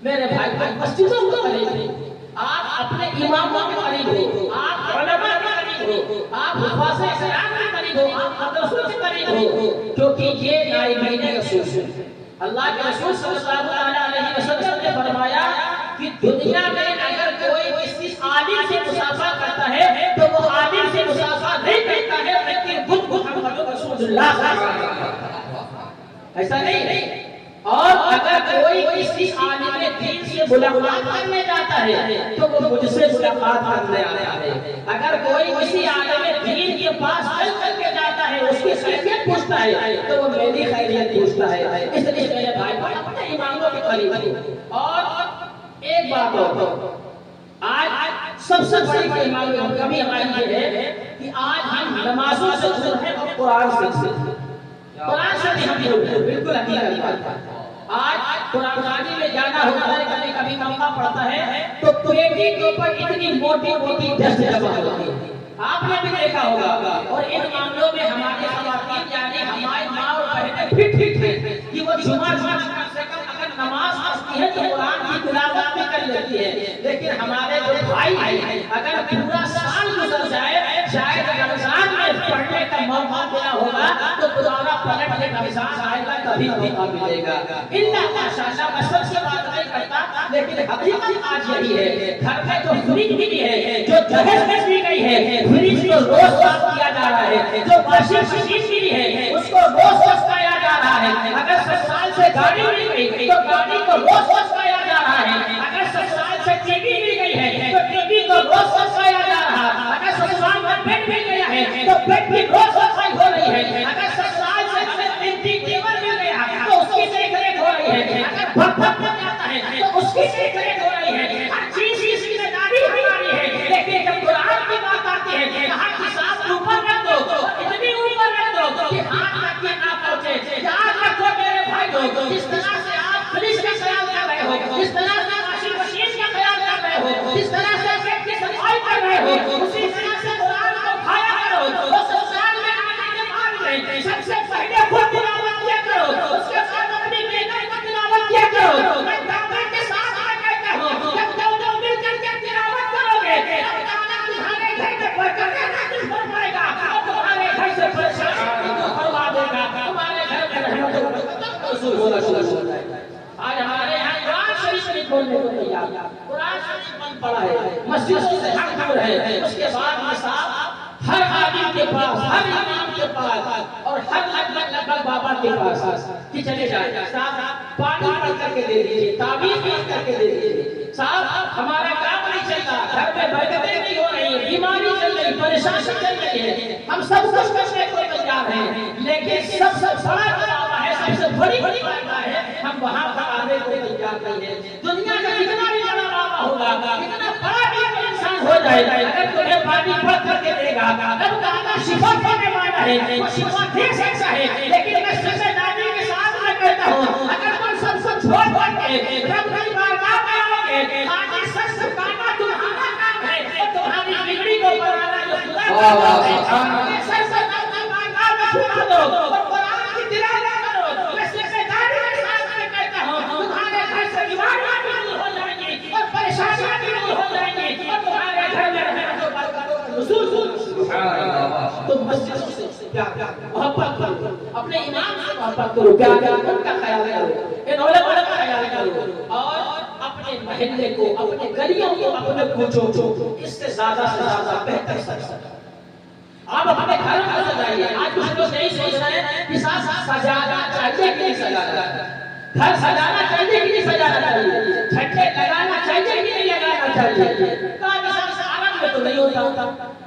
میرے بھائی مسجدوں کو قریب آپ اپنے اماموں کے قریب ہو آپ علماء کے قریب ہو آپ حفاظ اسلام کے قریب ہو آپ مدرسوں کے قریب ہو کیونکہ یہ نائبین رسول ہے اللہ کے رسول صلی اللہ علیہ وسلم نے فرمایا کہ دنیا میں اگر کوئی کسی عالم سے مصافحہ کرتا ہے تو وہ عالم سے مصافحہ نہیں کرتا ہے لیکن خود محمد رسول اللہ صلی اللہ علیہ وسلم ایسا نہیں اور اگر کوئی کسی عالم دین سے ملاقات کرنے جاتا ہے تو وہ مجھ سے ملاقات کرنے آتا ہے اگر کوئی کسی عالم دین کے پاس چل کر کے جاتا ہے اس کی خیریت پوچھتا ہے تو وہ میری خیریت پوچھتا ہے اس لیے میرے بھائی اپنے اماموں کے قریب اور ایک بات اور آج سب سے بڑی کمی ہماری یہ ہے کہ آج ہم نمازوں سے دور ہیں اور قرآن سے بھی ہم دور ہیں بالکل حقیقت بات ہے آج قرآن خوانی میں جانا ہوتا ہے کبھی کبھی موقع پڑتا ہے تو پیٹی کے اوپر اتنی موٹی موٹی دست جمع ہوتی ہے آپ نے بھی دیکھا ہوگا اور ان معاملوں میں ہماری خواتین یعنی ہماری ماں اور بہنیں فٹ ہیں کہ وہ جمعہ کم سے کم اگر نماز پڑھتی ہے تو قرآن کی تلاوت بھی کر لیتی ہے لیکن ہمارے جو بھائی ہیں اگر پورا سال گزر جائے شاید رمضان میں پڑھنے کا موقع ملا ہوگا تو دوبارہ پلٹ کے رمضان آئے گا کبھی موقع ملے گا اللہ ماشاءاللہ میں سب سے بات نہیں کرتا لیکن حقیقت آج یہی ہے گھر میں جو فریج ملی ہے جو جہیز میں دی گئی ہے فریج کو روز صاف کیا جا رہا ہے جو واشنگ مشین ملی ہے اس کو روز سکھایا جا رہا ہے اگر سسرال سے گاڑی مل گئی تو گاڑی کو روز سکھایا جا رہا ہے اگر سسرال سے ٹی وی مل گئی ہے تو ٹی وی کو روز سکھایا جا رہا ہے اگر سسرال میں بیڈ مل گیا ہے تو بیڈ بھی روز صفائی ہو رہی ہے اگر سسرال سے ہمیں قیمتی تیور مل گیا تو اس کی دیکھ ریکھ ہو رہی ہے اگر بھت بھت مل جاتا ہے تو اس کی دیکھ ریکھ ہو رہی ہے ہر چیز کی ذمہ داری ہماری ہے لیکن جب قرآن کی بات آتی ہے کہاں حساب اوپر رکھ دو اتنی اوپر رکھ دو کہ ہاتھ تک یہ نہ پہنچے یاد رکھو میرے بھائیو جس طرح سے آپ فریج کا خیال کر رہے ہو جس طرح سے واشنگ مشین کا خیال کر رہے ہو جس طرح سے بیڈ کی صفائی کر رہے ہو اسی طرح سے قرآن کو کھایا کرو وہ سسرال میں آنے کے بعد میں سب سے پہلے خود تلاوت کیا کرو اس کے بعد اپنی بیٹی کو تلاوت کیا کرو میں دعوت کے ساتھ میں کہتا ہوں جب دو مل کر کے تلاوت کرو گے اب تعالیٰ تمہارے گھر میں برکت نازل فرمائے گا اور تمہارے گھر سے پریشانی کو ہٹوا دے گا تمہارے گھر میں رحمت و برکت نازل ہونا شروع ہو جائے گا آج ہمارے یہاں قرآن شریف کھولنے کو تیار قرآن شریف بند پڑا ہے مسجدوں سے ہٹ دور ہے اس کے بعد نصاب ہر عالم کے پاس ہر امام کے پاس اور ہر لگ بابا کے پاس کہ چلے جائیں صاحب پانی پڑھ کر کے دے دیجیے تعویذ پڑھ کر کے دے دیجیے صاحب ہمارا کام نہیں چلتا گھر میں برکتیں نہیں ہو رہی بیماری چل رہی پریشانی چل رہی ہے ہم سب کچھ کرنے کو تیار ہیں لیکن سب سے بڑا دعویٰ ہے سب سے بڑی دعویٰ ہے ہم وہاں پر آنے کو تیار نہیں ہیں دنیا کا کتنا بھی بڑا دعویٰ ہوگا کتنا بڑا بھی انسان ہو جائے گا اگر تمہیں پانی پڑھ کر کے دے گا اب تعالیٰ شفا دینے والا ہے وہ شفا دے سکتا ہے لیکن میں ذمہ داری کے ساتھ میں کہتا ہوں اگر تم سب چھوڑ کے رب کی بارگاہ میں آؤ گے آج سب سے کانا تمہارا کام ہے اور تمہاری بگڑی کو بنانا جو خدا کا ہے سب سے کانا بارگاہ میں چھوڑا دو اور قرآن کی تلاوت کرو میں ذمہ داری کے ساتھ میں کہتا ہوں تمہارے گھر سے بیماریاں بھی دور ہو جائیں گی اور پریشانیاں بھی دور ہو جائیں گی اور تمہارے گھر میں رہنے کو تو مسجدوں سے پیار محبت کرو اپنے امام سے محبت کرو پیار ان کا خیال کرو ان علماء کا خیال کرو اور اپنے محلے کو اپنے گلیوں کو اپنے کوچوں اس سے زیادہ بہتر سجاؤ آپ اپنے گھروں کو سجائیے آج کچھ لوگ نہیں سوچ رہے ہیں کہ ساتھ سجانا چاہیے کہ نہیں سجانا گھر سجانا چاہیے کہ نہیں سجانا چاہیے جھنڈے لگانا چاہیے کہ نہیں لگانا چاہیے نہیں ہوتا,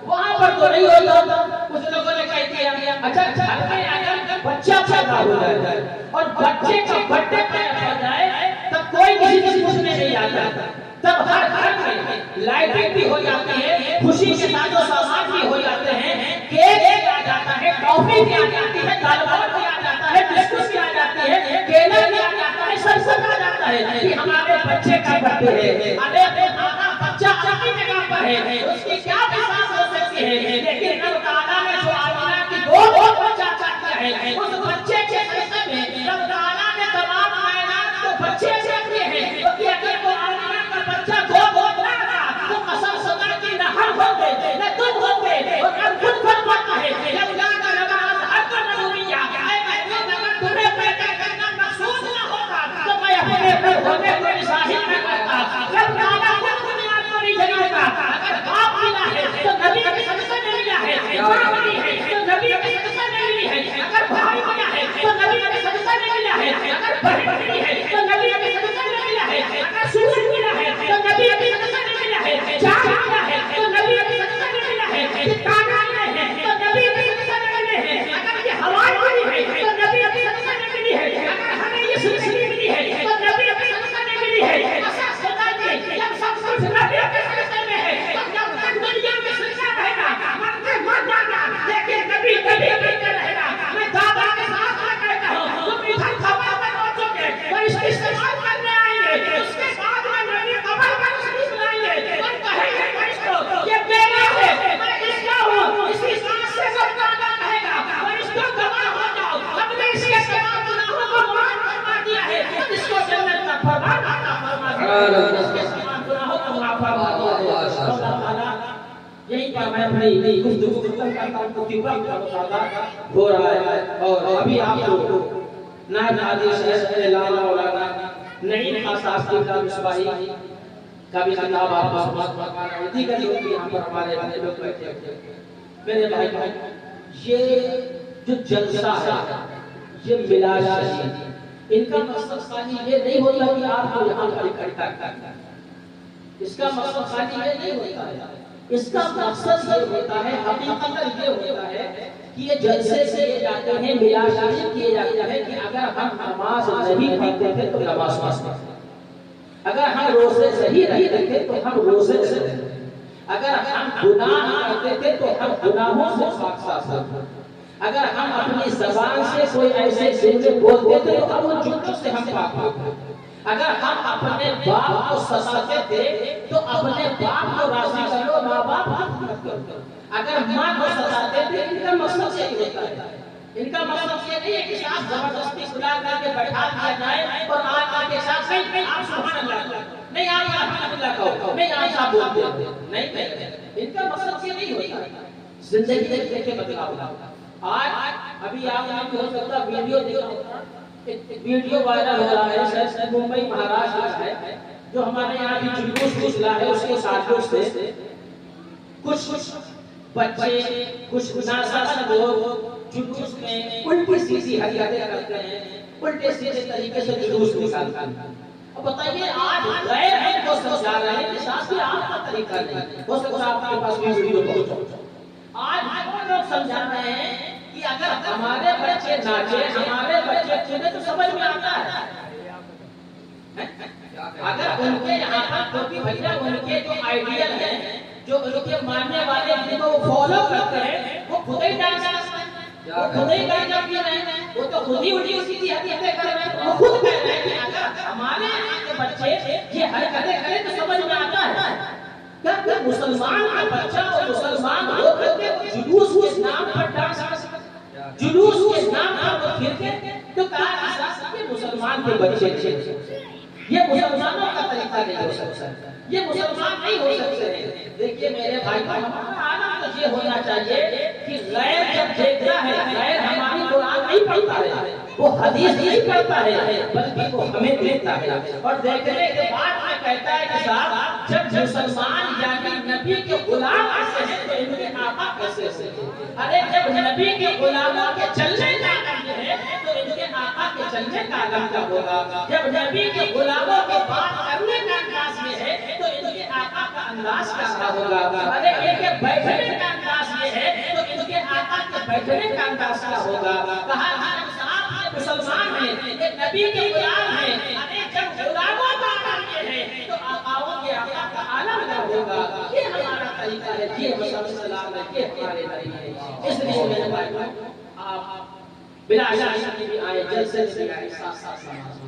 وہاں پر تو نہیں ہوتا. کچھ لوگوں نے کہہ دیا اچھا گھر میں اگر بچہ پیدا ہو جائے اور بچے کا برتھڈے ہو جائے تب کوئی کسی سے پوچھنے نہیں آتا, تب ہر گھر میں لائٹنگ بھی ہو جاتی ہے, خوشی کے ساتھ و سامان بھی ہو جاتے ہیں, کیک آ جاتا ہے, ٹافی بھی آ جاتی ہے, دال موٹ بھی آ جاتا ہے, بسکٹ بھی آ جاتی ہے, کیلا بھی آ جاتا ہے, سب آ جاتا ہے کہ ہمارے بچے کا برتھڈے ہے. ارے ہمارا بچہ اپنی جگہ پر ہے, اس کی کیا مثال ہو سکتی ہے, لیکن رب تعالیٰ نے جو آمنہ کی گود بچہ چاہتا ہے اس بچے کے حصے میں رب تعالیٰ نے تمام کائنات کو بچے سے دیے ہیں. کہ اگر وہ آمنہ کا بچہ گود نہ رہا تو قسم خدا کی نہ ہم ہوں گے نہ تم ہوں گے. اور ہم خود فرماتا ہے لولا کا نماز حق نبویہ, اے محمود اگر تمہیں پیدا کرنا مقصود نہ ہوتا تو میں اپنے پر ہونے کو ظاہر نہ کرتا. رب تعالیٰ کو بنیاد پر ہی جگاتا. اگر باپ ملا ہے تو نبی کے صدقے میں ملا ہے, ماں ملی ہے تو نبی کے صدقے میں ملی ہے, اگر بھائی ملا ہے تو نبی کے صدقے میں ملا ہے, اگر بہن ملی ہے تو نبی کے صدقے میں ملا ہے, اگر سورج ملا ہے تو نبی کے صدقے میں ملا ہے, چاند ملا ہے تو نبی کے صدقے میں ملا ہے, ستارے ملے ہیں تو نبی کے صدقے میں ملے ہیں, اگر یہ ہوائیں ملی ہے تو نبی کے صدقے میں ملی ہے, اگر ہمیں یہ زندگی ملی ہے تو نبی کے صدقے میں ملی ہے. ایسا خدا جی جب سب کچھ نبی کے صدقے میں ہے تو جب تک دنیا میں زندہ رہنا مرتے مر جانا, لیکن نبی کبھی نہیں رہنا. میں دعویٰ کے ساتھ میں کہتا ہوں تم ادھر خبر میں پہنچو گے تو اس کی استعمال کرنے آئیں گے, اس کے بعد میں نبی قبر پر شریف لائیں گے اور کہیں گے فرشتوں یہ میرا ہے, میں اس کا ہوں, اس کی سانس سے سب تعالیٰ کہے گا فرشتوں گواہ ہو جاؤ ہم نے اس کے تمام گناہوں کو معاف فرما دیا ہے, اس کو جنت کا فرمان عطا فرما دیا ہے, اس کے تمام گناہوں کو معاف فرما دیا ہے. اللہ تعالیٰ یہی پر میں اپنی گفتگو ختم کرتا ہوں کیونکہ وقت کا مطالبہ ہو رہا ہے. اور ابھی آپ کو نائب قاضی شیخ لالا مولانا نعیم خان صاحب کی کتاب مصباحی کا بھی خطاب آپ کو سماعت فرمانا ہے. دیگر لوگ بھی یہاں پر ہمارے بھائی لوگ بیٹھے ہیں. میرے بھائی یہ جو جلسہ ہے یہ میلاد ہے, ان کا مقصد خالی یہ نہیں ہوتا کہ آپ کو یہاں پر اکٹھا کرنا, اس کا مقصد خالی یہ نہیں ہوتا ہے, اس کا مقصد یہ ہوتا ہے, حقیقت یہ ہوتا ہے کہ یہ جلسے کیے جاتے ہیں, میلاد شریف کیے جاتے ہیں کہ اگر ہم نماز نہیں پڑھتے تھے تو نماز پڑھتے, اگر ہم روزے صحیح رہتے تھے تو ہم روزے سے رہتے, اگر ہم گناہ کرتے تھے تو ہم گناہوں سے پاک صاف ہوتے, اگر ہم اپنی زبان سے کوئی ایسے جملے بولتے تھے تو ہم ان جملوں سے ہم پاک ہوتے, اگر ہم اپنے باپ کو ستاتے تھے تو اپنے باپ کو راضی کرو, ماں باپ مت کرو, اگر ماں کو ستاتے تھے ان کا مقصد یہی ہوتا ہے, ان کا مقصد یہ نہیں ہے کہ آپ زبردستی بلا کر کے بیٹھا دیا جائے اور آپ کے ساتھ آپ سبحان اللہ نہیں, آپ الحمد للہ کہو نہیں, آپ صاحب بولتے نہیں کہتے, ان کا مقصد یہ نہیں ہوتا. زندگی دیکھ کے بتلاؤ. آج ابھی آپ نے بھی ہو سکتا ویڈیو دیکھا ہوگا, ویڈیو وائرل ہو رہا ہے ممبئی مہاراشٹر کا ہے, جو ہمارے یہاں بھی جلوس نکلا ہے, اس کے ساتھیوں سے کچھ بچے کچھ ناسا لوگ جلوس میں الٹی سیدھی حرکتیں کرتے ہیں, الٹے سیدھے طریقے سے جلوس نکالتے ہیں. اب بتائیے آج غیر ہے کو سمجھا رہے ہیں کہ ساتھ بھی آپ کا طریقہ نہیں, ہو سکتا ہے آپ کے پاس بھی ویڈیو پہنچو. آج وہ لوگ سمجھا رہے ہیں کہ اگر ہمارے بچے ناچے, ہمارے بچے چنے تو سمجھ میں آتا ہے, اگر ان کے یہاں پر کیونکہ بھیا ان کے جو آئیڈیل ہیں, جو ان کے ماننے والے جن کو وہ فالو کرتے ہیں, وہ خود ہی ڈانس کرتے ہیں, وہ خود ہی گانا پی رہے ہیں, وہ تو خود ہی الٹی سیدھی حرکتیں کر رہے ہیں. وہ خود کہہ رہے ہیں کہ اگر ہمارے یہاں کے بچے یہ حرکتیں کریں تو سمجھ میں آتا ہے. کہ مسلمان کا بچہ اور مسلمان ہو کر کے جلوس کے نام پر ڈانس کرتے, جلوس کے نام پر وہ پھرتے, تو کہا کہ مسلمان کے بچے یہ مسلمانوں کا طریقہ نہیں ہو سکتا, یہ مسلمان نہیں ہو سکتے. دیکھیے میرے بھائی, ہمارا عالم تو یہ ہونا چاہیے کہ غیر جب دیکھتا ہے, غیر ہماری قرآن نہیں پڑھتا ہے, وہ حدیث نہیں پڑھتا ہے, بلکہ وہ ہمیں دیکھتا ہے, اور دیکھنے کے بعد میں کہتا ہے کہ صاحب جب مسلمان یعنی نبی کے غلام ایسے ہیں تو ان کے آقا کیسے ہیں. ارے جب نبی کے غلاموں کے چلنے کا عالم ہے تو ان کے آقا کے چلنے کا عالم کیا ہوگا. جب نبی کے غلاموں کو بات کرنے کا انداز یہ ہے تو ان کے آقا کا انداز کیا رہا ہوگا؟ ارے ان کے بیٹھنے کا انداز یہ ہے تو ان کے آقا کے بیٹھنے کا انداز کیا ہوگا؟ کہا آپ مسلمان ہیں، ایک نبی کے غلام ہیں، ارے جب غلاموں کا عالم یہ ہے تو آقاؤں کے آقا کا عالم کیا ہوگا؟ یہ ہمارا طریقہ ہے، یہ مسلم سلام ہے، یہ ہمارے طریقے ہیں۔ اس لیے میرے بھائیوں آپ بلا شک بھی آئے، جلسے بھی آئے، ساتھ ساتھ نماز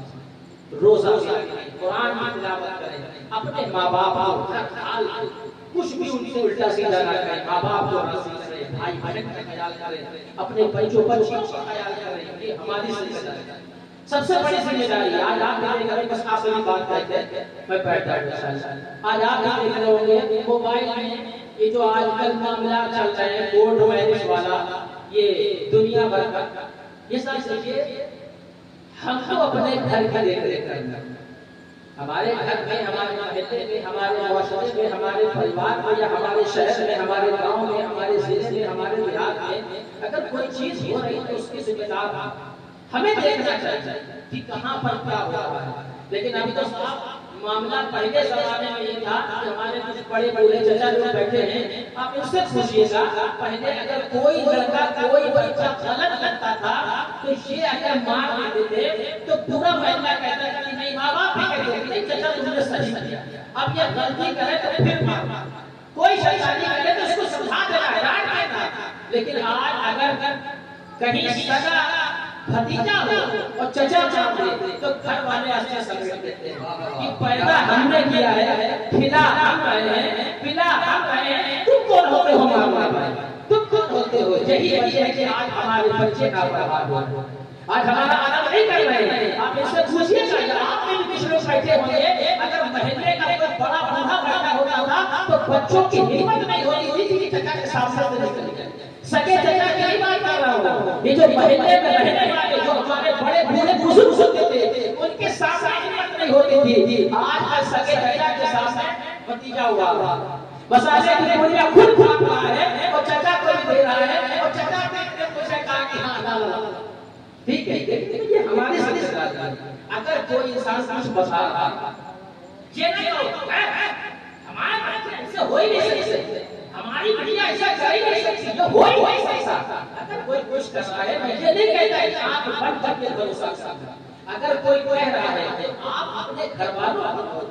روزہ بھی آئے، قرآن کی تلاوت کریں، اپنے ماں باپ کو ہر حال کچھ بھی ان سے الٹا سیدھا نہ کریں، ماں باپ کو راضی کریں، بھائی بہن کا خیال کریں، اپنے بچوں بچیوں کا خیال کریں، یہ ہماری ذمہ داری ہے۔ سب سے بڑی ذمہ داری آج آپ میرے گھر بس آپ سے بات کرتے ہیں، میں بیٹھتا ہوں۔ آج آپ دیکھ رہے ہوں گے موبائل میں یہ جو آج کل معاملہ چل رہے ہیں کورٹ میرج والا، یہ دنیا بھر کا یہ سب سوچیے ہم کو اپنے گھر کی دیکھ ریکھ کرنا، ہمارے گھر میں، ہمارے محلے میں، ہمارے معاشرے میں، ہمارے پریوار میں یا ہمارے شہر میں، ہمارے گاؤں میں، ہمارے ضلع میں، ہمارے دیہات میں اگر کوئی چیز ہو رہی ہے تو اس کی ذمہ دار ہمیں دیکھنا چاہیے کہ کہاں پر کیا ہو رہا ہے۔ لیکن ابھی تو صاحب معاملہ پہلے زمانے میں یہ تھا کہ ہمارے کچھ بڑے بوڑھے چچا لوگ بیٹھے ہیں، آپ ان سے پوچھئے گا پہلے اگر کوئی لڑکا کوئی بچہ غلط کرتا تھا تو یہ اگر مار دیتے تھے تو پورا محلہ کہتا تھا کہ نہیں، ماں باپ بھی کہتے ہیں نہیں چچا تم نے صحیح کیا، اب یہ غلطی کرے تو پھر مار، کوئی شیطانی کرے تو اس کو سمجھا دینا ہے، ڈانٹ دینا۔ لیکن آج اگر کہیں سگا بھتیجا ہو اور چچا مار دے تو گھر والے ایسے سمجھ دیتے ہیں کہ پیدا ہم نے کیا ہے، کھلا ہم رہے ہیں، پلا ہم رہے ہیں، تم کون ہوتے ہو ماں باپ، تم کون ہوتے ہو؟ یہی وجہ ہے کہ آج ہمارے بچے کا برباد ہو، آج ہمارا عالم نہیں کر رہے ہیں۔ آپ اس سے پوچھئے گا، آپ میں بھی کچھ لوگ بیٹھے ہوں گے، اگر محلے کا کوئی بڑا بوڑھا بیٹھا ہوتا تھا تو بچوں کی ہمت نہیں ہوتی تھی کہ چچا کے سامنے سے نکل جائے۔ سگے چچا کی نہیں بات کر رہا ہوں، یہ جو محلے میں رہنے والے جو ہمارے بڑے بوڑھے بزرگ ہوتے تھے ان کے سامنے ہمت نہیں ہوتی تھی۔ آج کل سگے چچا کے سامنے بھتیجا ہوا، مسالے کی پوریاں خود کھا رہا ہے اور چچا کو بھی دے رہا ہے اور چچا دیکھتے مجھے کہا کہ ہاں لا ٹھیک ہے، یہ ہماری ذمہ داری ہے۔ اگر کوئی انسان کچھ بتا رہا یہ نہیں ہو ہمارے بچے ایسے ہو ہی نہیں سکتے، ہماری بڑھیا ایسا کر ہی نہیں سکتی، یہ ہو ہی نہیں سکتا۔ اگر کوئی کچھ کر رہا ہے میں یہ نہیں کہتا کہ آپ بند کر کے بھروسہ کریں، اگر کوئی کہہ رہا ہے آپ اپنے گھر والوں کو،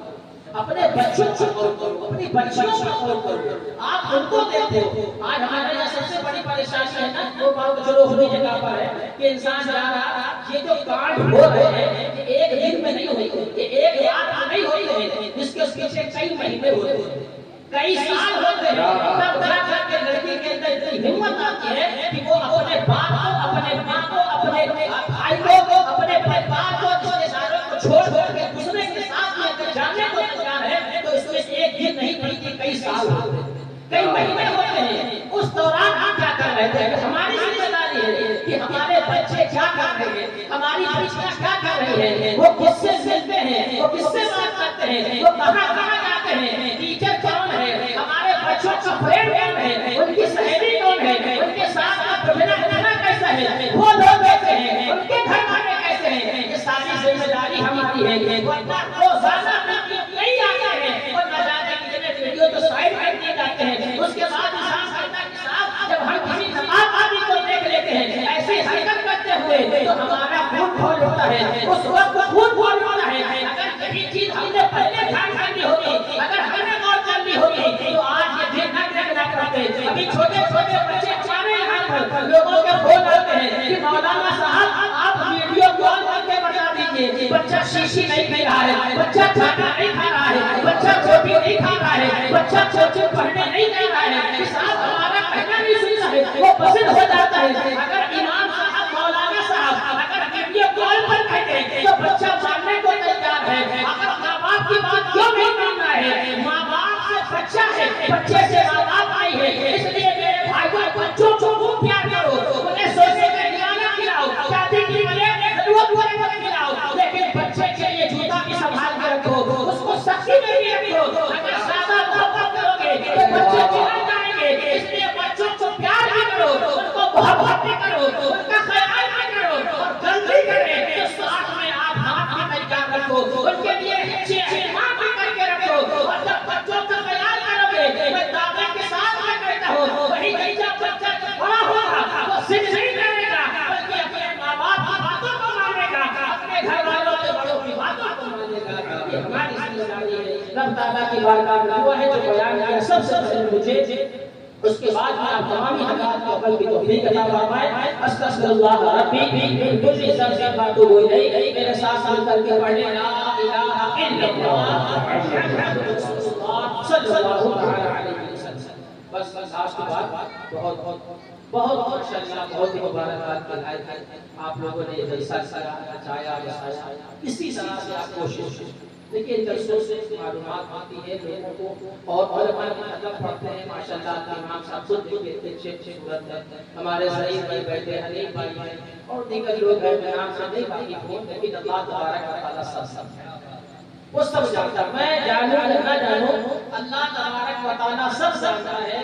اپنے بچوں کو، اپنی بچیوں کو کرو، آپ ان کو دیکھو۔ آج ہمارے یہاں سب سے بڑی پریشانی ہے نا، وہ بات چلو اپنی جگہ پر ہے کہ انسان جا رہا یہ جو کانڈ ہو رہے ہیں یہ ایک دن میں نہیں ہوتے، یہ ایک رات میں نہیں ہوتے ہیں، جس کے پیچھے کئی مہینے ہوتے ہیں، کئی سال ہوتے ہیں، تب جا کر کے لڑکی کے اندر اتنی ہمت آتی ہے کہ وہ اپنے باپ کو، اپنے ماں کو، اپنے بھائی کو، اپنے پریوار کو، رشتے داروں کو چھوڑ کے دوسرے کے ساتھ میں اگر جانے کو تیار ہے تو اس میں ایک دن نہیں بلکہ کئی سال ہوتے ہیں، کئی مہینے ہوتے ہیں۔ اس دوران ہم کیا کر رہے ہیں؟ ہماری ذمہ داری ہے کہ ہمارے بچے کیا کر رہے ہیں، ہماری بچیاں کیا کر رہی ہیں، وہ کس سے ملتے ہیں، وہ کس سے بات کرتے ہیں، وہ کہاں کہاں جاتے ہیں، ٹیچر کون ہے، ہمارے بچوں کا فرینڈ کون ہے، ان کی سہیلی کون ہے، ان کے ساتھ بیٹھنا کھانا کیسا ہے، وہ لوگ کیسے ہیں، ان کے گھر والے کیسے ہیں، یہ ساری ذمہ داری ہماری ہے۔ ورنہ روزانہ نہیں آتے ہیں اور نہ جانے کتنے ویڈیو تو سائڈ کر دیے جاتے ہیں، اس کے بعد انسان کہتا ہے کہ صاحب جب ہم کسی نماز آدمی کو دیکھ لیتے ہیں ایسی حرکت کرتے ہوئے تو ہمارا خون کھول ہوتا ہے، اس وقت خون کھول ہوتا ہے۔ اگر یہی چیز ہم نے پہلے دھیان کرنی ہوتی، اگر ہم نے غور کرنی ہوتی تو آج یہ دن نہ کرتے۔ ابھی چھوٹے چھوٹے بچے ہمارے یہاں پر لوگوں کے فون آتے ہیں کہ مولانا صاحب آپ ویڈیو کال کر کے بتا دیجئے بچہ شیشی نہیں پی رہا ہے، بچہ کھانا نہیں کھا رہا ہے، بچہ چھوٹی نہیں کھا رہا ہے، بچہ چھوٹے پڑھنے نہیں جا رہا ہے، کہ صاحب ہمارا کہنا نہیں سنتا ہے، وہ پسند ہو جاتا ہے۔ اگر امام صاحب، مولانا صاحب اگر ویڈیو کال پر کہتے تو بچہ ماننے کو تیار ہے۔ اگر ماں باپ کی بات کیوں نہیں ماننا ہے؟ ماں باپ سے بچہ ہے، بچے سے ماں باپ آئی ہے، اس لیے میرے بھائیوں بچوں کو خوب پیار کرو، انہیں سوچے کا کھلانا کھلاؤ، شادی کی وجہ ضرورت پڑے گا کھلاؤ، لیکن بچے کے لیے جوتا بھی سنبھال کے رکھو، اس کو سختی میں بھی رکھو۔ اگر زیادہ محبت کرو گے تو بچے بگڑ جائیں گے، اس لیے بچوں کو پیار بھی کرو، ان کو محبت بھی کرو، ان کا خیال بھی کرو، اور غلطی کرے تو ساتھ میں آپ ہاتھ بھی تیار رکھو، ان کے لیے اچھے اچھے ماں بھی کر کے رکھو، اور جب بچوں کا خیال کرو بڑا ہوگا وہ ضد نہیں کرے گا بلکہ اپنے ماں باپ کی باتوں کو مانے گا، اپنے گھر والوں کے بڑوں کی باتوں کو مانے گا۔ یہ ہماری ذمہ داری ہے۔ رب تعالیٰ کی بارگاہ میں دعا ہے جو بیان کیا سب سے پہلے مجھے، اس کے بعد میں آپ تمامی حضرات کو عقل کی توفیق عطا فرمائے۔ استغفر اللہ ربی من کل ذنب واتوب الیہ۔ میرے ساتھ مل کر کے پڑھیں لا الہ الا اللہ محمد رسول اللہ صلی اللہ تعالی علیہ وسلم۔ بس آج کے بعد بہت بہت ماشاءاللہ بہت ہی مبارکباد کی آئے تھے آپ لوگوں نے جیسا چاہیا بسایا اسی طرح سے آپ کوشش لیکن جلسوں سے معلومات ہوتی ہے لوگوں کو اور علماء کی ادب پڑھتے ہیں ماشاءاللہ امام صاحب خود بھی کہتے ہیں اچھی صورت ہے۔ ہمارے ضعیف بھائی بیٹھے حنیف بھائی ہیں اور دیگر لوگ ہیں میں نام سے نہیں باقی ہوں لیکن اللہ تبارک و تعالیٰ سب ہے وہ سب جانتا ہے۔ میں جانوں یا نہ جانوں اللہ تبارک و تعالیٰ سب جانتا ہے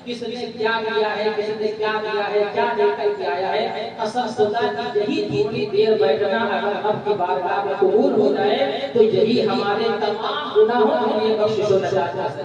کس نے کیا کیا ہے، کس نے کیا کیا ہے، کیا دے کر کے آیا ہے۔ قسم خدا کی یہی تھوڑی دیر بیٹھنا اگر رب کی بارگاہ میں قبول ہو جائے تو یہی ہمارے تمام گناہوں کے لیے بخشش و نجات ہے۔